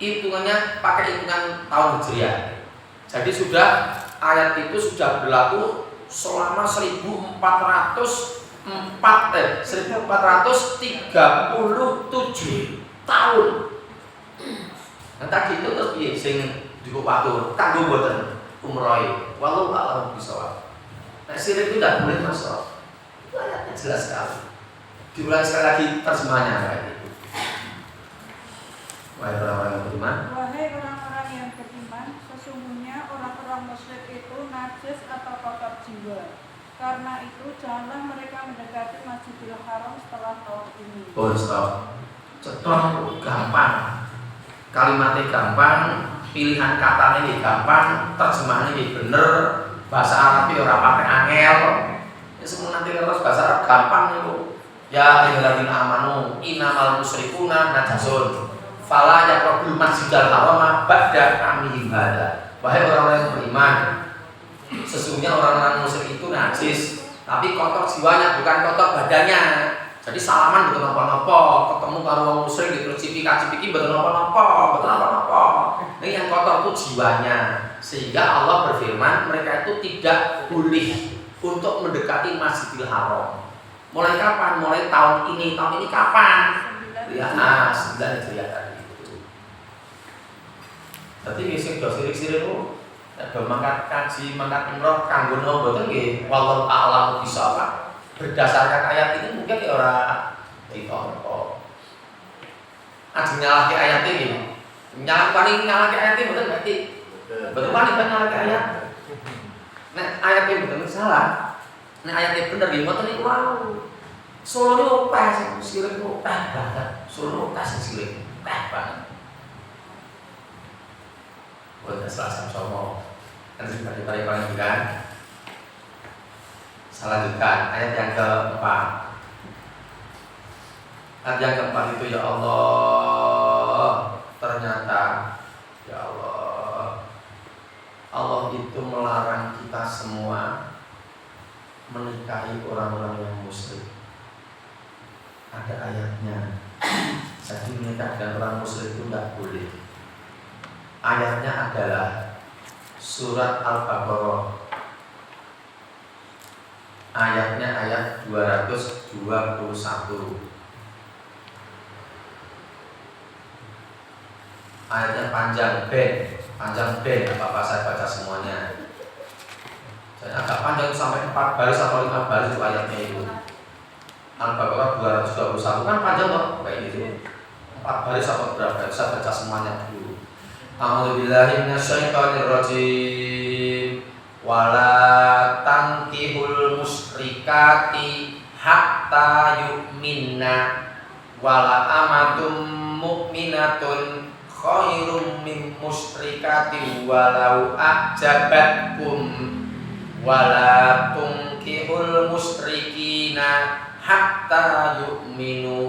hitungannya pakai hitungan tahun Hijriah. Jadi sudah ayat itu sudah berlaku selama 1437 tahun. Nah tadi itu terus piye sing dikupatur kanggo mboten umroh. Wallahu a'lam bishawab. Nah syirik itu tidak boleh masuk. Itu ayatnya jelas sekali. Diulang sekali lagi terjemahnya kayak gitu. Wahai orang-orang yang beriman, Wahai orang-orang yang beriman, sesungguhnya orang-orang musyrik itu najis atau kotor jiwa. Karena itu janganlah mereka mendekati Masjidil Haram setelah tahun ini. oh stop. Cetok gampang. Kalimatnya gampang, pilihan katanya ini gampang, terjemahannya ini bener, bahasa Arabnya ora pakai angel. Ya semua nanti terus bahasa Arab gampang itu. Ya ayyuhalladzina amanu innamal musyrikuna najasun. Fala yaqrabul masjidal haram ba'da amihim hada. Wahai orang-orang yang beriman, sesungguhnya orang-orang musyrik itu najis, tapi kotor jiwanya, bukan kotor badannya. Jadi salaman betul napa-napa, ketemu karo wong musyrik gitu cipika-cipiki betul napa-napa, betul napa-napa. Ini yang kotor itu jiwanya. Sehingga Allah berfirman, mereka itu tidak boleh untuk mendekati Masjidil Haram. Mulai kapan? Mulai tahun ini. Tahun ini kapan? Ya, 9 Hijriah tadi itu. Jadi misi do sirik-sirik itu do mangkat kaji, mangkat umroh kanggo nopo mboten nggih. Wallahu a'lam bishawab. Berdasarkan ayat ini mungkin orang ditompo. Aji nyalahke ayat ini. Nyalahke ayat ini betul berarti. Betul paling nyalahke ayat. Nek ayat ini betul salah. Nek ayat ini bener nggih mboten niku wow. Solo niku pas sirik niku pas banget. Solo pas sirik pas banget. Buat salah sama. Kan sing paling kan. Selanjutkan ayat yang keempat. Ayat yang keempat itu ya Allah, ternyata ya Allah, Allah itu melarang kita semua menikahi orang-orang yang musyrik. Ada ayatnya. Jadi menikah dengan orang musyrik itu tidak boleh. Ayatnya adalah surat Al-Baqarah. Ayatnya ayat 221. Ayatnya panjang ben apa saya baca semuanya. Jadi agak panjang sampai 4 baris atau 5 baris itu ayatnya itu. Al-Baqarah 221 kan panjang kok kayak gitu. 4 baris atau berapa? Saya baca semuanya dulu. A'udzubillahi minasyaitonirrajim. Wala tankihul musyrikati hatta yu'minna wala amatum mu'minatun khairum min musyrikati walau a'jabatkum wala tunkihul musyrikina hatta yu'minu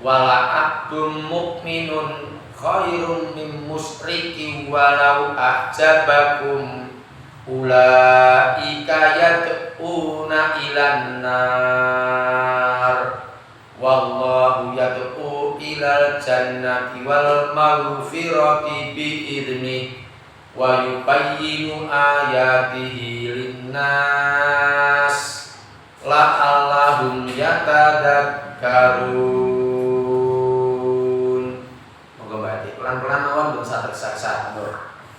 wala abdun mu'minun khairum min musyriki walau a'jabakum ulaika yad'una ilan nar wallahu yad'u ilal jannati wal maghfirati bi'idnih wa yubayyinu ayatihi linnas la'allahum yatadakkarun. Moga baik pelan-pelan mawon ben satek-satek.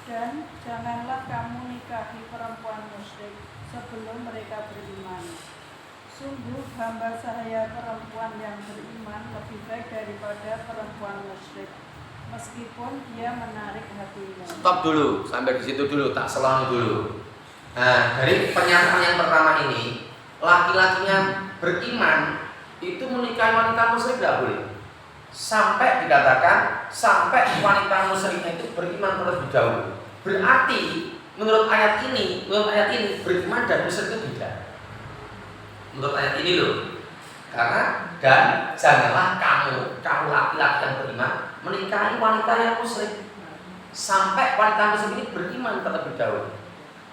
Dan janganlah kamu nikahi perempuan musyrik sebelum mereka beriman. Sungguh hamba sahaya perempuan yang beriman lebih baik daripada perempuan musyrik, meskipun dia menarik hatimu. Stop dulu, sampai di situ dulu, tak selang dulu. Nah, dari pernyataan yang pertama ini, laki-lakinya beriman itu menikahi wanita musyrik tidak boleh. Sampai dikatakan sampai wanita musyriknya itu beriman terlebih dahulu. Berarti menurut ayat ini beriman dan musyrik itu beda. Menurut ayat ini loh. Karena dan janganlah kamu laki-laki yang beriman menikahi wanita yang musyrik sampai wanita musyrik ini beriman terlebih dahulu.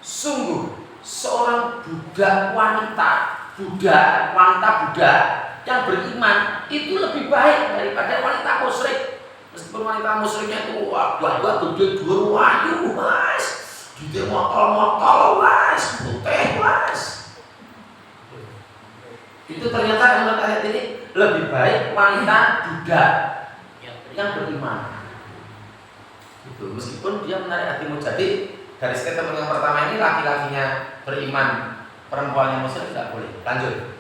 Sungguh seorang budak yang beriman itu lebih baik daripada wanita musyrik. Meskipun wanita musyriknya itu wah gede dhuwur wayu mas, gede motol mas, putih mas. Itu ternyata menurut ayat ini lebih baik wanita budak yang beriman. Itu meskipun dia menarik hatimu. Jadi dari statement yang pertama ini laki-lakinya beriman, perempuan yang musyrik tidak boleh. Lanjut.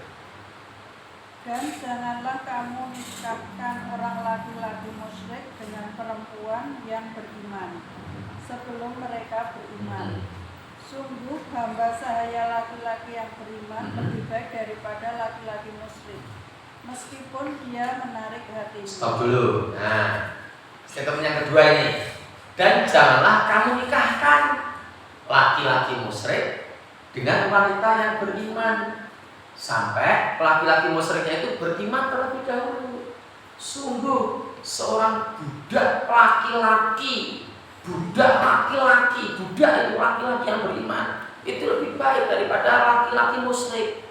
Dan janganlah kamu nikahkan orang laki-laki musyrik dengan perempuan yang beriman sebelum mereka beriman. Sungguh hamba sahaya laki-laki yang beriman lebih baik daripada laki-laki musyrik, meskipun dia menarik hatimu. Stop dulu. Nah, statement yang kedua ini. Dan janganlah kamu nikahkan laki-laki musyrik dengan wanita yang beriman sampai laki-laki musyriknya itu beriman terlebih dahulu. Sungguh seorang budak laki-laki yang beriman itu lebih baik daripada laki-laki musyrik.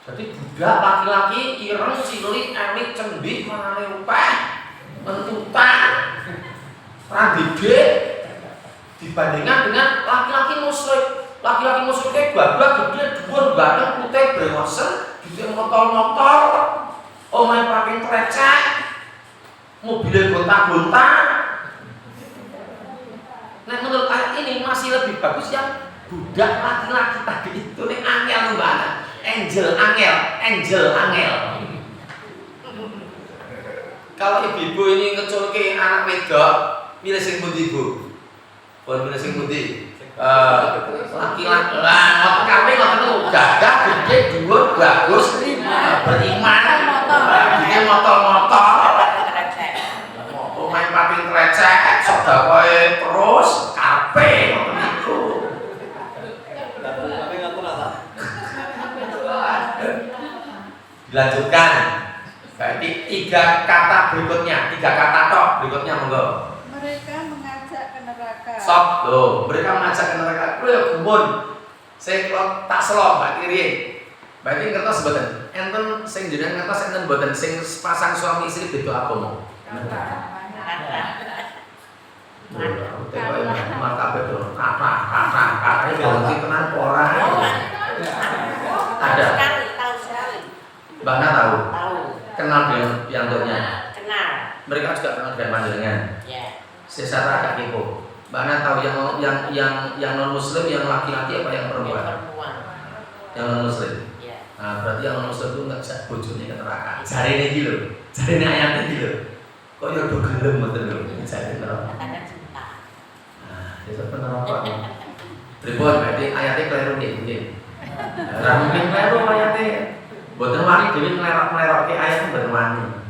Jadi budak laki-laki ireng, cilik, elit, cendhik, manane upah, mentutan, randide dibandingkan dengan laki-laki musyrik. Laki-laki musyrik babak gede dhuwur ganteng putih brewosen, gede motor-motor, omahe pakai trecek, mobilnya gonta-gonta. Nah, menurut ayat ini masih lebih bagus yang budak laki-laki tadi itu nih angel mbak, angel. Kalau ibu-ibu ini ngeculke anak wedok, milih sing pundi ibu? Pun milih sing pundi? Laki-laki lah, kami ngoten gagah gede dhuwur bagus beriman, gede motor-motor, main paping trecek, sedakoe terus kape ngoten niku. Tapi ngatur apa? Dilanjutkan. Berarti tiga kata tok berikutnya monggo. Mereka mengajak ke neraka. Sok loh, mereka mengajak ke neraka. Kulo ya gumun. Saya kalau tak selo Mbak Kiri. Berarti ngertos mboten? Enten sing jenengan ngertos enten mboten sing pasang suami istri beda agama. Maka betul kata ini ganti tenan ora. Ada. Tahu sekali. Mbak Na tahu. Tahu. Kenal dengan piantoknya. Kenal. Mereka juga kenal dengan panjenengan. Ya. Secara agak kepo. Mbak Na tahu yang non muslim, yang laki-laki apa yang perempuan? Perempuan. Yang non muslim. Ya. Nah, berarti yang non muslim itu ngajak bojone ke neraka. Jarine iki lho. Jarine ayatnya iki lho. Kok yo do gelem ngoten lho. Jarine neraka. Katakan cinta. Nah, itu neraka. Pripun berarti ayatnya keliru nggih mungkin. Ora mungkin keliru ayatnya. Mboten wani dhewe nglerok-nglerokke ayat mboten wani.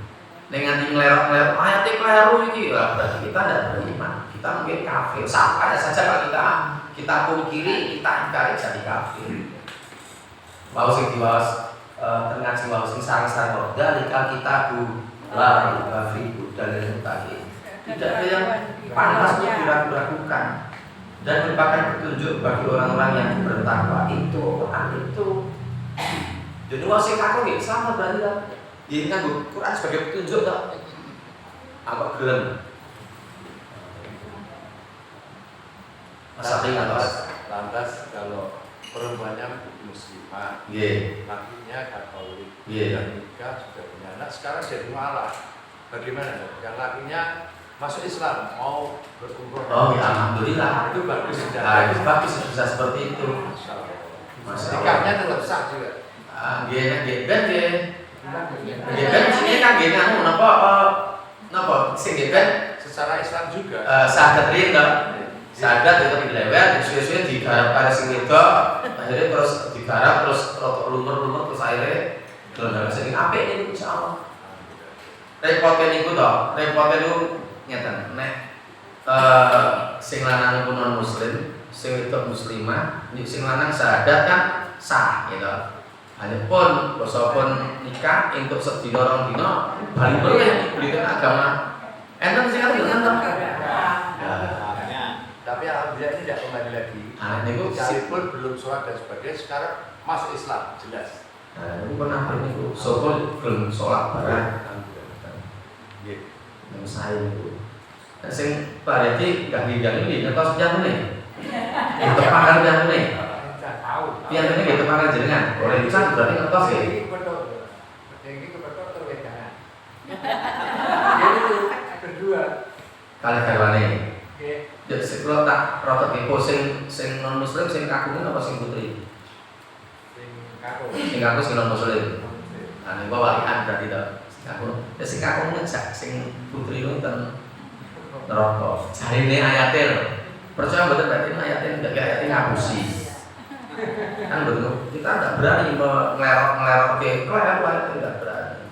Nek nganti nglerok-nglerok ayatnya keliru iki, berarti kita tidak beriman. Kita mungkin kafir. Sampai saja kalau kita pungkiri, kita ingkari jadi kafir. Mau sing diwaos ngaji mau sing sareng-sareng dalika kitabu la raiba fihi dalil mutakin. Tidak ada yang pantas untuk diragukan. dan merupakan petunjuk bagi orang-orang yang bertakwa. Itu Quran itu. Jadi wong sing kaku nggih sama berarti lah. Ini kan Quran sebagai petunjuk tak? Apa gelem? Masa lantas kalau perempuannya muslimah, lakinya Katolik, dan nikah sudah punya anak, sekarang jadi malah bagaimana? Yang lakinya masuk Islam mau berumrah. Oh ya, alhamdulillah. Itu bagus. Itu bagus bisa seperti itu. Nikahnya tetap sah juga. Kan sini kan gini anu napa sing kan Secara Islam juga. syahadat riyen to. Syahadat itu dilewat, suwe-suwe digarap karo sing wedok, akhirnya terus digarap terus rotok lumur-lumur terus akhirnya gelem sing apik niku insyaallah. Repote niku to, repote niku ngeten nek sing lanang pun non muslim, sing wedok muslimah, sing lanang syahadat kan sah gitu. Adapun bosopun nikah untuk sedina rong dina bali boleh belikan agama. Enten sing ngaten enten. Tapi alhamdulillah ini tidak kembali lagi. Niku Sekalipun belum sholat dan sebagainya, sekarang masuk Islam jelas. niku pernah niku sapa gelem salat bareng. Nggih. Yang saya niku. Sing berarti gak diganti iki ngertos jane. Tepakan jane. Piantune nggih tepakan jenengan. Oleh lisan berarti ngertos ya. Ini betul. Ini kebetul terwedangan. Jadi itu kedua. Kalih garwane. Oke. Ya sekula tak rada kepo sing non muslim sing kakungan apa sing putri? Sing kaku. Sing kaku sing non muslim. Nah niku walian berarti to. Sing kaku. Ya sing kaku ngejak sing putri ku ten neraka. Jarine ayate lho. Percaya mboten berarti ayate ndak ayate ngapusi. Kan betul. Kita enggak berani ngelerok ke klaim ayat enggak berani.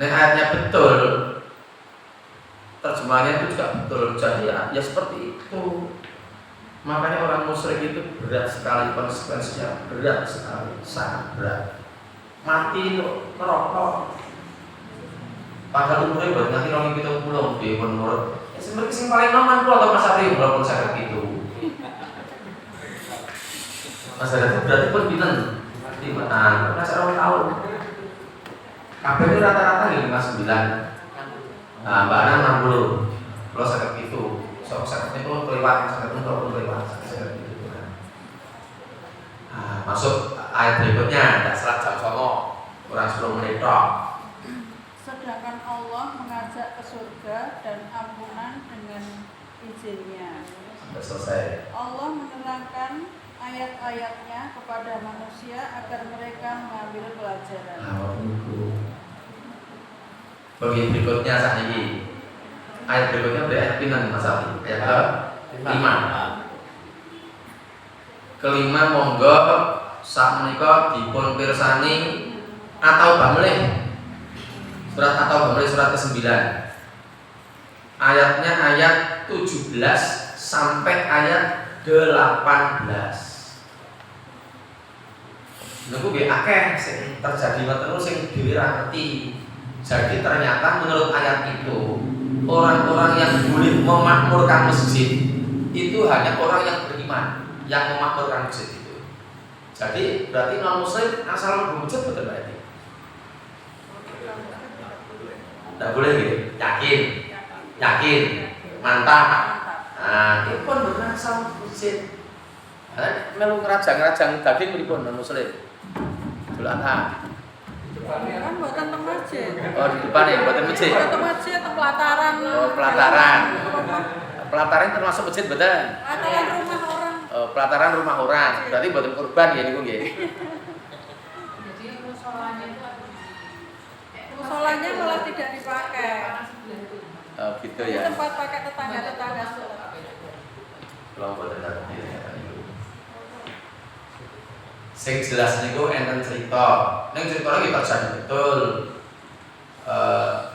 Nek ayatnya betul, terjemahannya itu juga betul. Jadi ya seperti itu. Makanya orang musyrik itu berat sekali konsekuensinya, berat sekali, sangat berat. Mati untuk neraka. Padahal umurnya baru nanti orang kita pulang di menurut. Ya sebenarnya sing paling aman pulang atau masa ribu walaupun sakit itu. Masa itu berarti pun pinten 5 tahun, masa 2 tahun. Kabeh itu rata-rata 59. Nah, Mbak Ana 60. Kalau sakit itu, sakit itu kelewat, sakit itu kelewat, sakit itu. Nah, masuk ayat berikutnya, ada serat jam 9, kurang 10 menit tok. Sedangkan Allah mengajak ke surga dan ampunan dengan izinnya. Sampai selesai. Allah menerangkan ayat-ayatnya kepada manusia agar mereka mengambil pelajaran. Nah, itu. Bagi berikutnya saat ini. Ayat berikutnya berarti ayat pinang Mas Ali. Ayat ke-5. Kelima monggo sak menika dipun pirsani atau bamleh. Surat atau bamleh surat ke-9. Ayatnya ayat 17 sampai ayat 18. Niku nggih akeh sing terjadi ngoten sing dhewe ra ngerti. Jadi ternyata menurut ayat itu orang-orang yang boleh memakmurkan masjid itu hanya orang yang beriman yang memakmurkan masjid itu. Jadi berarti non muslim asal berwujud betul berarti. Tidak boleh gitu. Yakin, mantap. Nah, itu pun benar asal masjid. Melu ngerajang daging pripun non muslim. Anha. Kan buatan teng masjid. Oh di depan ya, buatan masjid. Buatan masjid teng pelataran. Oh pelataran. Pelataran termasuk masjid betul. Pelataran rumah orang. Oh pelataran rumah orang. Berarti buatan kurban ya niku nggih. Jadi musolanya itu Musolanya malah tidak dipakai. Oh gitu Di ya. tempat pakai tetangga-tetangga sholat. Kelompok tetangga itu. Sing jelas niku enten cerita. Ning ceritane kita terjadi betul.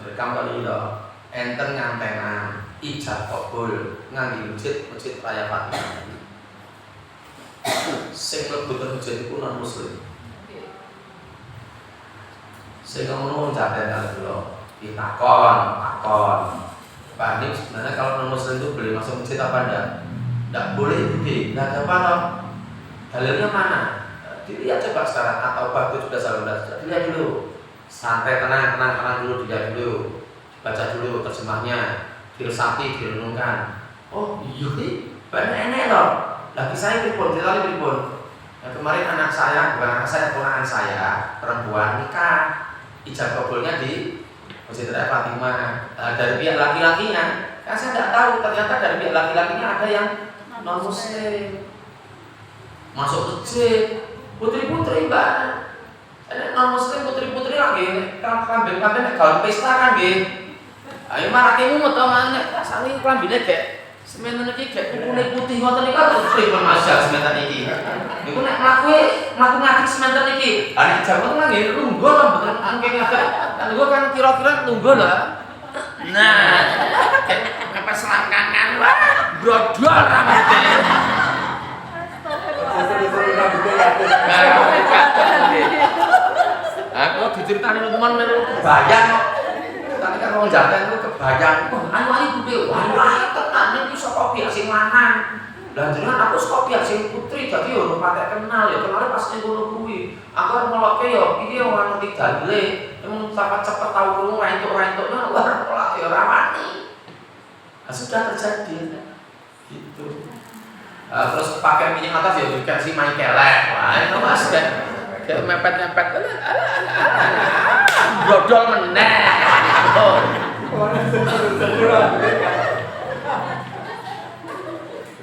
Direkam kali lho. Enten ngantenan ijab kabul ngangge masjid Raya Fatimah. Sing mlebu masjid iku non muslim. Sing ngono jaten kali lho. Ditakon. Pak ini sebenarnya kalau non muslim itu boleh masuk masjid apa enggak? Tidak boleh itu nggak ada apa toh. Dalilnya mana? Dilihat coba sekarang atau bagus sudah salah dilihat dulu. Santai tenang dulu, dilihat dulu, baca dulu terjemahnya, filsafati direnungkan. Oh iya nih, banyak enak loh. Lagi saya pripun, Yang kemarin anak saya, bukan anak saya, ponakan saya, perempuan nikah, ijab kabulnya di Masjid Raya Fatimah. Dari pihak laki-lakinya, kan saya tidak tahu ternyata dari pihak laki-lakinya ada yang non muslim masuk masjid, putri-putri mbak, non muslim putri-putri lagi, kambing kalau pesta kan gitu. Ayo marake mumet to maneh, sami klambine gek semen iki gek kulit putih ngoten iki kok pripun masal semen iki. Niku nek mlaku ngaji semen iki. Ah nek jaman kan nggih lungguh to mboten angking agak. Kan gua kan kira-kira lungguh lah. Nah, mepes selangkangan wah, brodol rambute. Aku diceritani teman melu kebayang kok. Tapi kan wong jantan itu kebayang, anu putih, wah tenan iki saka pihak sing lanang. Lah jenengan aku saka pihak sing putri, dadi yo patek kenal ya kenale pas ning ngono kuwi. Aku arep meloke yo iki yo ora ngerti dalile, emang cepet tau krungu rentuk-rentuknya ora pola yo ora wani. Sudah terjadi gitu. Terus pakai minyak atas ya dikasih main kelek. Wah, itu Mas kayak mepet-mepet. Brodol meneh.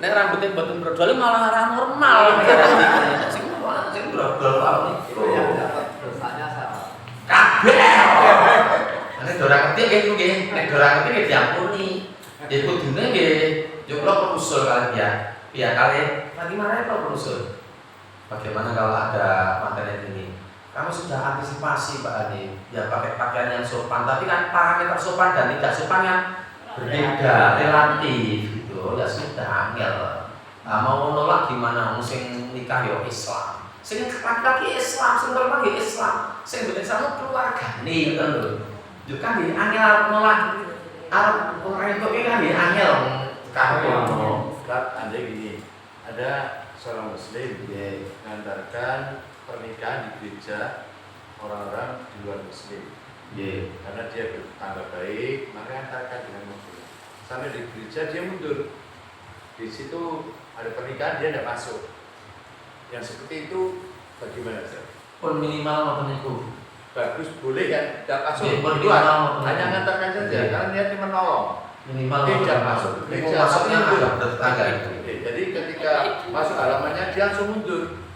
Nek rambutnya mboten brodol malah ora normal. Sing brodol wae niku. Dosanya sama. Kabeh. Nek ora ngerti nggih, nek ora ngerti nggih diampuni. Ya kudune nggih, yo kula usul kalian ya. Ya kalian lagi marah apa usul? Bagaimana kalau ada materi ini? Kamu sudah antisipasi Pak Adi, ya pakai pakaian yang sopan, tapi kan parameter sopan dan tidak sopan yang berbeda, relatif gitu, ya sudah angel. Nah, mau nolak gimana? Sing nikah yo Islam, sing laki-laki Islam, sing perempuan Islam, sing bener sama keluarga nih kan lho. Juga di angel nolak, orang itu kan di angel karo. Anda gini, ada seorang muslim mengantarkan pernikahan di gereja orang-orang di luar muslim. Karena dia bertangga baik, maka antarkan dengan mobil. Sampai di gereja dia mundur. Di situ ada pernikahan dia tidak masuk. Yang seperti itu bagaimana sih? Pun minimal maupun itu bagus boleh kan? Tidak masuk. Hanya mengantarkan saja, karena dia cuma menolong. Minimal tidak masuk. Masuknya agak bertetangga itu. Jadi ketika masuk halamannya dia langsung mundur.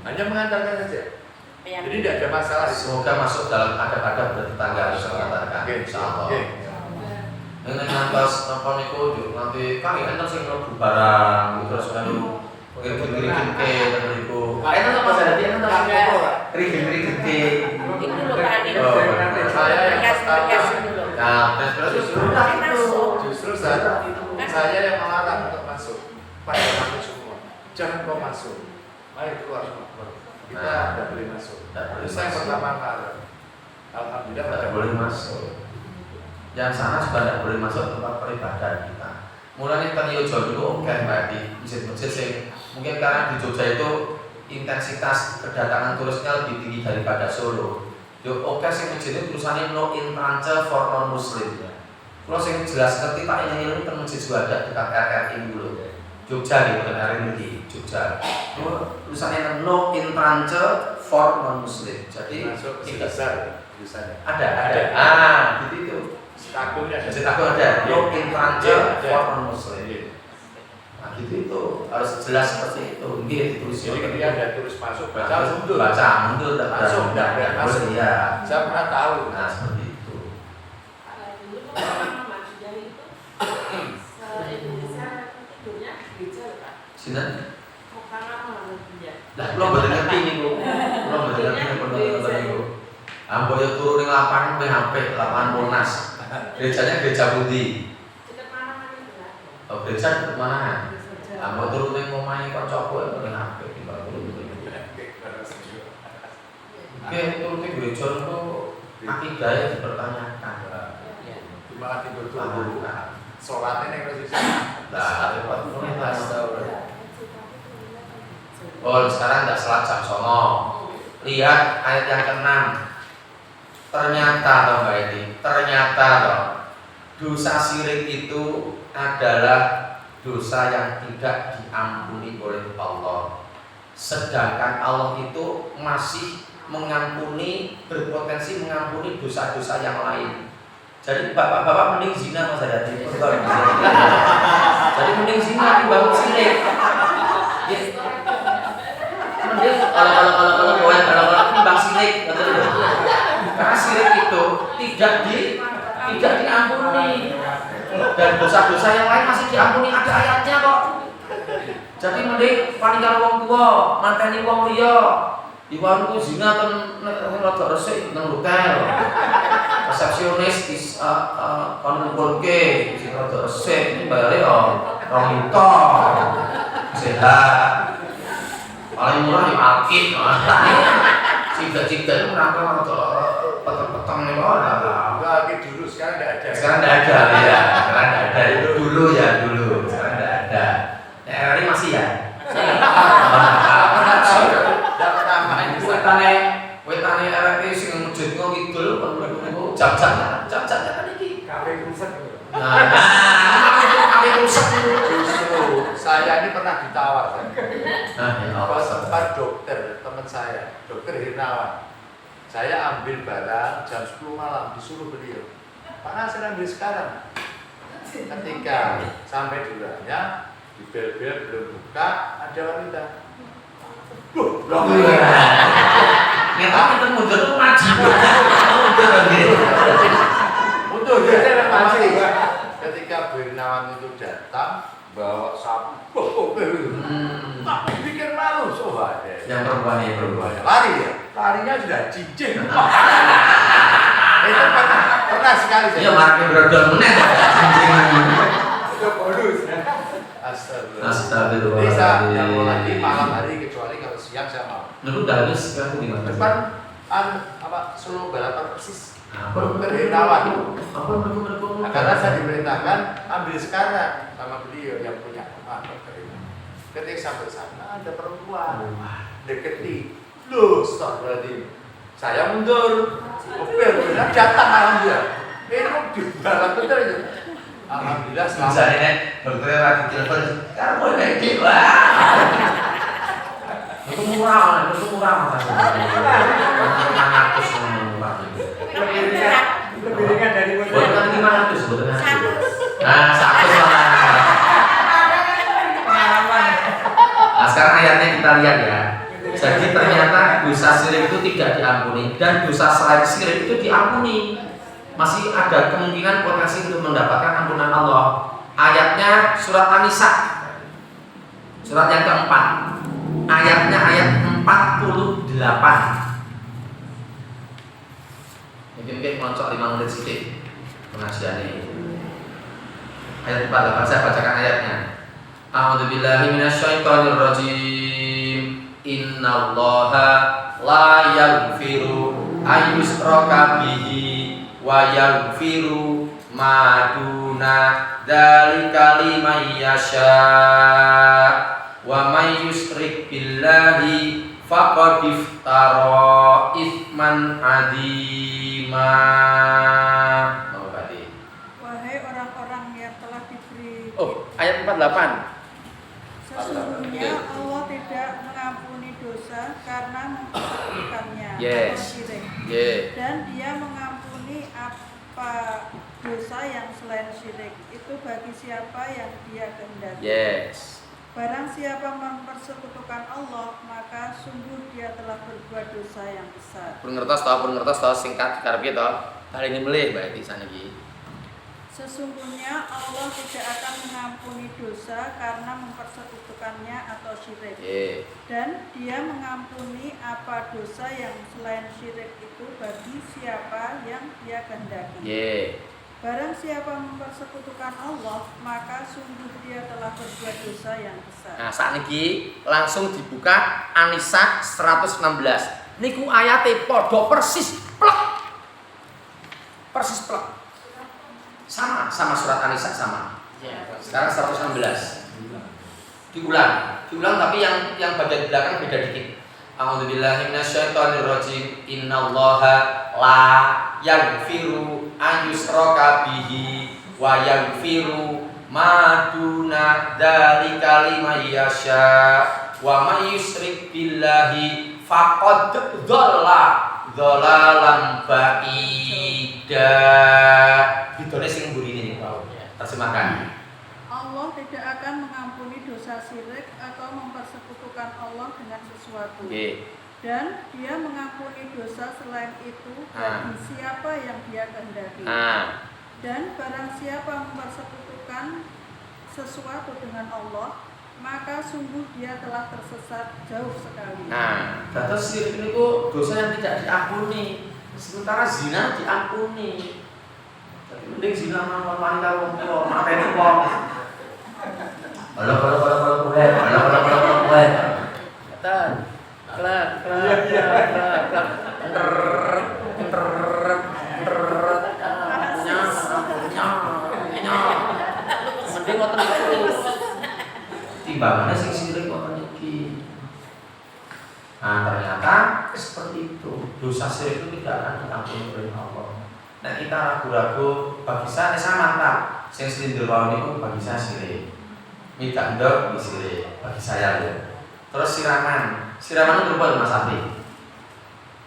Hanya mengantarkan saja. Jadi tidak ada masalah. Semoga masuk dalam adab-adab bertetangga harus mengantarkan. Insyaallah. Dengan ngantos napa niku nanti kami enten sing mlebu barang terus anu ngirikin-ngirikinke ten niku. Enten apa sadari enten apa? Ngirikin-ngirikinke. Saya yang pertama. Nah, terus justru saya yang melarang untuk masuk. Pada kami semua, jangan kau masuk. Ayo keluar semua. Kita tidak boleh masuk. Itu saya pertama kali. Alhamdulillah tidak boleh masuk. Yang sana juga tidak boleh masuk tempat peribadahan kita. Mulanya tadi Jogja dulu kan berarti masjid-masjid sing mungkin karena di Jogja itu intensitas kedatangan turisnya lebih tinggi daripada Solo. Yo oke sing masjid itu tulisannya no entrance for non muslim. Kalau sing jelas ngerti Pak ini kan masjid Juanda dekat RRI dulu. Jogja gitu kan RRI di Jogja. Tulisannya no entrance for non muslim. Jadi masuk besar tulisannya. Ada. Gitu itu. Takutnya ada. Takut ada. No entrance for non muslim. Nah gitu itu harus jelas seperti itu. Gitu ditulis. Jadi ketika ada tulis masuk baca mundur tidak masuk tidak masuk. Iya. Saya pernah tahu. Nah seperti itu. Sinten? Lah kula mboten ngerti niku. Kula mboten ngerti penonton niku. Ambo yo turu ning lapangan HP, lapangan Monas. Gerejanya gereja pundi? Oh, gereja dekat mana? Ambo turu ning omahe kancaku ning HP timbang turu. Oke, turu ning gereja niku akidah dipertanyakan. Malah tidur-tidur. Salatnya ning posisi Nah, oh, sekarang nggak salat jam 09.00. Lihat ayat yang ke-6. Ternyata toh Mbak Edi, ternyata toh dosa syirik itu adalah dosa yang tidak diampuni oleh Allah. Sedangkan Allah itu masih mengampuni, berpotensi mengampuni dosa-dosa yang lain. Jadi bapak-bapak mending zina Mas Hayati. Jadi mending zina dibanding syirik. Mending kalau timbang syirik, karena syirik itu tidak diampuni. Dan dosa-dosa yang lain masih diampuni, ada ayatnya kok. Jadi mending paling wong tua, manteni wong liya. Di warung zina ten rada resik nang hotel. Resepsionis kon ngumpulke sing rada resik iki bayare yo 2 juta. Sehat. Paling murah yo akid. Cita-cita itu merangkak rada peteng-peteng nih kok. Enggak, akid dulu sekarang enggak ada. Sekarang enggak ada ya. Sekarang enggak ada. Dulu ya dulu. Sekarang enggak ada. RRI masih ya? Wetane RRI sing mujud ngidul jam-jamnya kan iki. Kafe rusak. Nah, kafe rusak Justru saya ini pernah ditawar. Nah, ya Allah. Tempat dokter teman saya, dokter Hirnawan. Saya ambil barang jam 10 malam disuruh beliau. Pak Nasir ambil sekarang. Ketika sampai di rumahnya, di bel-bel belum buka, ada wanita. Loh, kita mundur tuh maju. Mundur gitu. Mundur dia masih. Ketika Hirnawan itu datang, bawa sapu. Tapi bikin malu sobat. Yang perempuan. Lari ya, larinya sudah cincin. Itu pernah sekali saya. Iya, marke brodol meneh. Itu bonus. Astagfirullah. Bisa yang mau lagi malam hari kecuali kalau siang saya mau. Lu udah habis kan di mana? Depan Solo balapan persis. Apa Berhenawan. Apa mereka? Karena saya diperintahkan ambil sekarang sama beliau yang punya rumah dokter ini. Ketika sampai sana ada perempuan deketi. Loh, astagfirullahaladzim. Saya mundur. Mobil benar datang alhamdulillah. Ini di balap betul itu. Alhamdulillah selamat. Misalnya dokternya lagi telepon, kamu lagi itu murah mas. 500 murah. Lebih ringan dari Bukan 500 sebetulnya. 100. Nah, 100 lah. Nah, sekarang ayatnya kita lihat ya. Jadi ternyata dosa syirik itu tidak diampuni dan dosa selain syirik itu diampuni. Masih ada kemungkinan potensi untuk mendapatkan ampunan Allah. Ayatnya surat An-Nisa. Surat yang keempat. Ayatnya ayat 48. Mungkin ngoncok 5 menit sedikit pengajian ini. Ayat 48 saya bacakan ayatnya. A'udzubillahi minasyaitonirrajim. Innallaha la yaghfiru ayyushraka bihi wa yaghfiru ma duna dzalika liman yasha wa may yusyrik billahi faqad iftara itsman adzima. Wahai orang-orang yang telah diberi Ayat 48. sesungguhnya Allah tidak mengampuni dosa karena mempersekutukannya Yes. atau syirik. Yeah. Dan dia mengampuni apa dosa yang selain syirik itu bagi siapa yang dia kehendaki. Yes. Barang siapa mempersekutukan Allah, maka sungguh dia telah berbuat dosa yang besar. Pun ngertos tau singkat karepe to. Kali ini melih berarti saniki. Sesungguhnya Allah tidak akan mengampuni dosa karena mempersekutukannya atau syirik. Dan dia mengampuni apa dosa yang selain syirik itu bagi siapa yang dia kehendaki. Barang siapa mempersekutukan Allah, maka sungguh dia telah berbuat dosa yang besar. Nah, saat ini langsung dibuka An-Nisa 116. Niku ayate padha persis plek. Sama surat An-Nisa sama. Sekarang 116. Diulang tapi yang bagian belakang beda dikit. A'udzubillahi minasyaitonirrajim. Innallaha la yaghfiru an yushraka bihi wa yaghfiru ma duna dzalika liman yasha wa may yusyrik billahi faqad dhalla dhalalan ba'ida. Bidone sing mburine niku. Terjemahkan. Allah tidak akan mengampuni dosa syirik atau mempersekutukan Allah dengan sesuatu. Dan Dia mengampuni dosa selain itu bagi siapa yang Dia kehendaki. Dan barang siapa mempersekutukan sesuatu dengan Allah, maka sungguh dia telah tersesat jauh sekali. Terus syirik itu dosa yang tidak diampuni, sementara zina diampuni. Jadi mending zina sama wanita wong tuwa, mateni wong. Kalau mending ngoten terus. Timbangannya sing sirik ngoten iki. Ternyata seperti itu. Dosa sirik itu tidak akan diampuni oleh Allah. Nah kita ragu-ragu bagi saya mantap. Sing selindur wae niku bagi saya sirik. Minta ndok sirik bagi saya ya. Terus siraman itu berupa Mas Ati.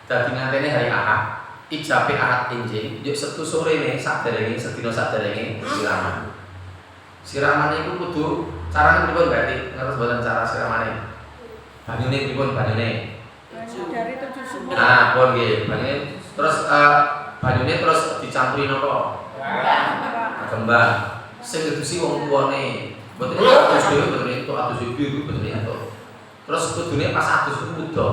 Dadi ngantene hari Ahad, ijabe Ahad Injil, yuk Sabtu sore ne saderenge sedina saderenge siraman. Siraman itu kudu carane pripun berarti ngertos boten cara siramane. Banyune pripun banyune? Dari 7 sumur. Pun nggih, banyune terus banyune terus dicampuri napa? Kembang. Sing ngedusi wong tuwane. Mboten atus dhewe mboten entuk atus biru mboten entuk. Terus kudune pas atus ku muda.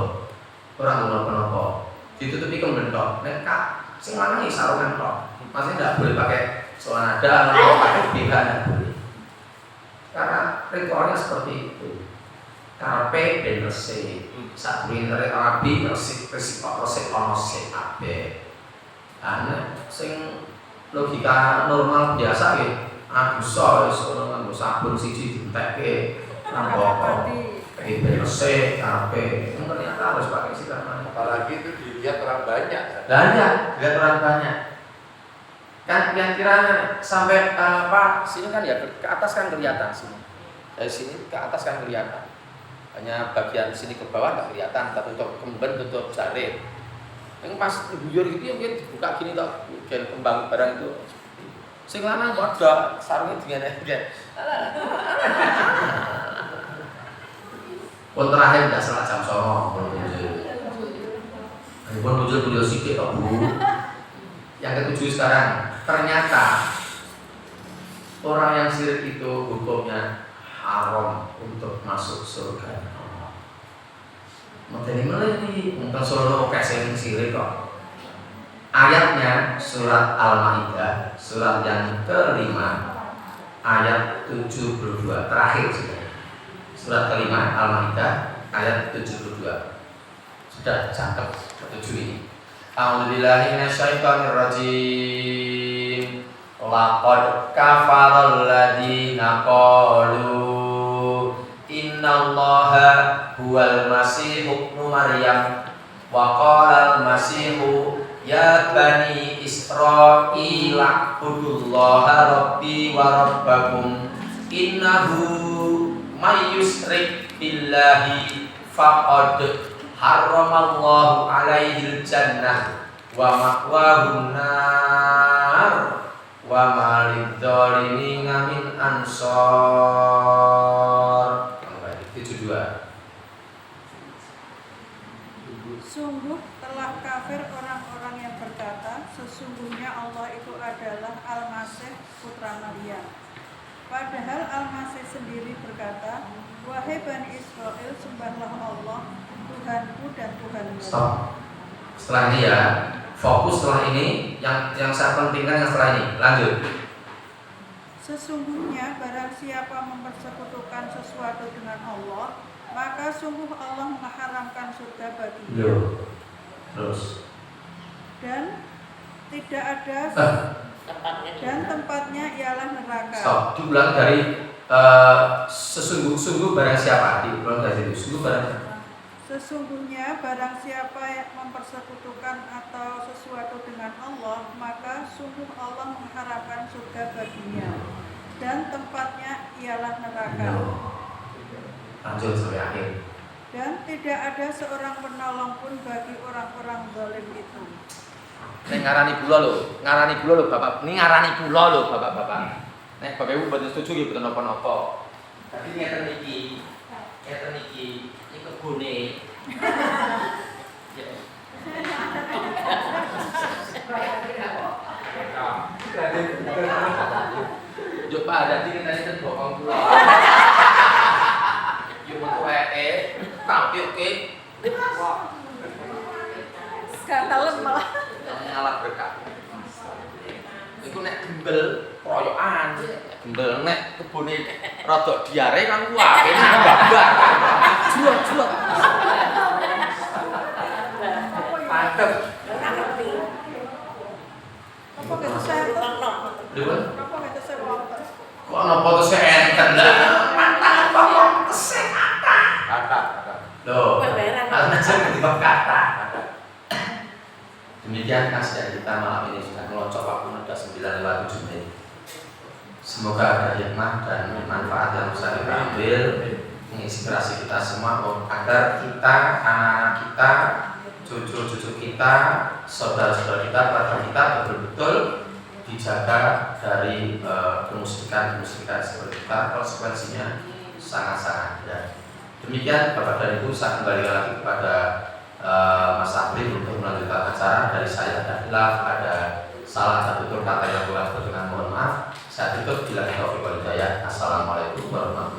Ora napa-napa. Ditutupi kembentok. Nek Kak sing lanang iki sarungan tok. Masih ndak boleh pakai selada atau pakai BH ndak boleh. Karena ritualnya seperti itu. Karpe ben resik. Sadurunge arek rabi resik ono sik kabeh. Sing logika normal biasa nggih. Adusa wis ono nganggo sabun siji ditekke nang boko. Iki bersih karpe. Ternyata harus pakai sikat. Apalagi itu dilihat orang banyak. Dilihat orang banyak. Kan kira-kira sampai sini kan ya ke atas kan kelihatan sini. Dari sini ke atas kan kelihatan. Hanya bagian sini ke bawah nggak kelihatan, tutup kemben, tutup jarit. Yang pas bujur gitu ya mungkin dibuka gini toh, bagian kembang barang itu. Sing lanang padha sarunge dengan pun terakhir tidak salah jam 09.00 pun muncul sidik kok Bu. Yang ketujuh sekarang, ternyata orang yang syirik itu hukumnya haram untuk masuk surga Allah. Materi meliti untuk solo keseng syirik kok. Ayatnya surat Al-Maidah surat yang kelima ayat 72 terakhir sudah. Surat kelima Al-Maidah ayat 72. Sudah cakep ketujuh ini. A'udzubillahi minasyaitonirrajim. Laqad kafaral ladzina qalu innallaha huwal masih ibnu Maryam wa qala al-masihu ya bani Israila ubudullaha rabbi wa rabbakum innahu may yusyrik billahi faqad harramallahu alaihil jannah wa ma'wahun nar wa ma lidzalimina min ansor. 72. Sungguh telah kafir orang-orang yang berkata sesungguhnya Allah itu adalah Al-Masih putra Maryam. Padahal Al-Masih sendiri berkata, wahai Bani Israel, sembahlah Allah, Tuhanku dan Tuhanmu. Stop. Setelah ini ya, fokus setelah ini yang saya pentingkan yang setelah ini. Lanjut. Sesungguhnya barang siapa mempersekutukan sesuatu dengan Allah, maka sungguh Allah mengharamkan surga baginya. Terus. Dan tidak ada dan tempatnya ialah neraka. Stop. Diulang dari sesungguh-sungguh barang siapa? Diulang dari itu. Sungguh barang siapa? Sesungguhnya barang siapa yang mempersekutukan atau sesuatu dengan Allah, maka sungguh Allah mengharapkan surga baginya dan tempatnya ialah neraka. Lanjut sampai akhir. Dan tidak ada seorang penolong pun bagi orang-orang zalim itu. Nek ngarani kula lho Bapak. Ini ngarani kula lho Bapak-bapak. Nek Bapak Ibu mboten setuju nggih mboten napa-napa. Tapi ngeten iki iki kebune. Yo Pak, dadi ngenteni ten bokong kula. Yo metu tampilke. Gantalen malah. Ngalah berkah. Iku nek gembel kroyokan, gembel nek kebune rada diare kan wae nambah. Jual. Mantep. Apa gitu saya tuh? Lho, Apa gitu saya wonten? kok napa to sik enten lah. Mantap kok kesehatan. Kata. Loh, alasan ketiba kata. Demikian kajian kita malam ini sudah melonjak waktu sudah 9:07 menit. Semoga ada hikmah dan manfaat yang bisa kita ambil, menginspirasi kita semua agar kita, anak-anak kita, cucu-cucu kita, saudara-saudara kita, keluarga kita betul-betul dijaga dari kemusyrikan seperti kita. Konsekuensinya sangat-sangat berat. Demikian Bapak dan Ibu, saya kembali lagi kepada Mas Afri untuk melanjutkan acara. Dari saya ada hilaf, ada salah satu kata yang kurang berkenan, mohon maaf. Saya tutup bila taufiq wal hidayah. Assalamualaikum warahmatullahi wabarakatuh.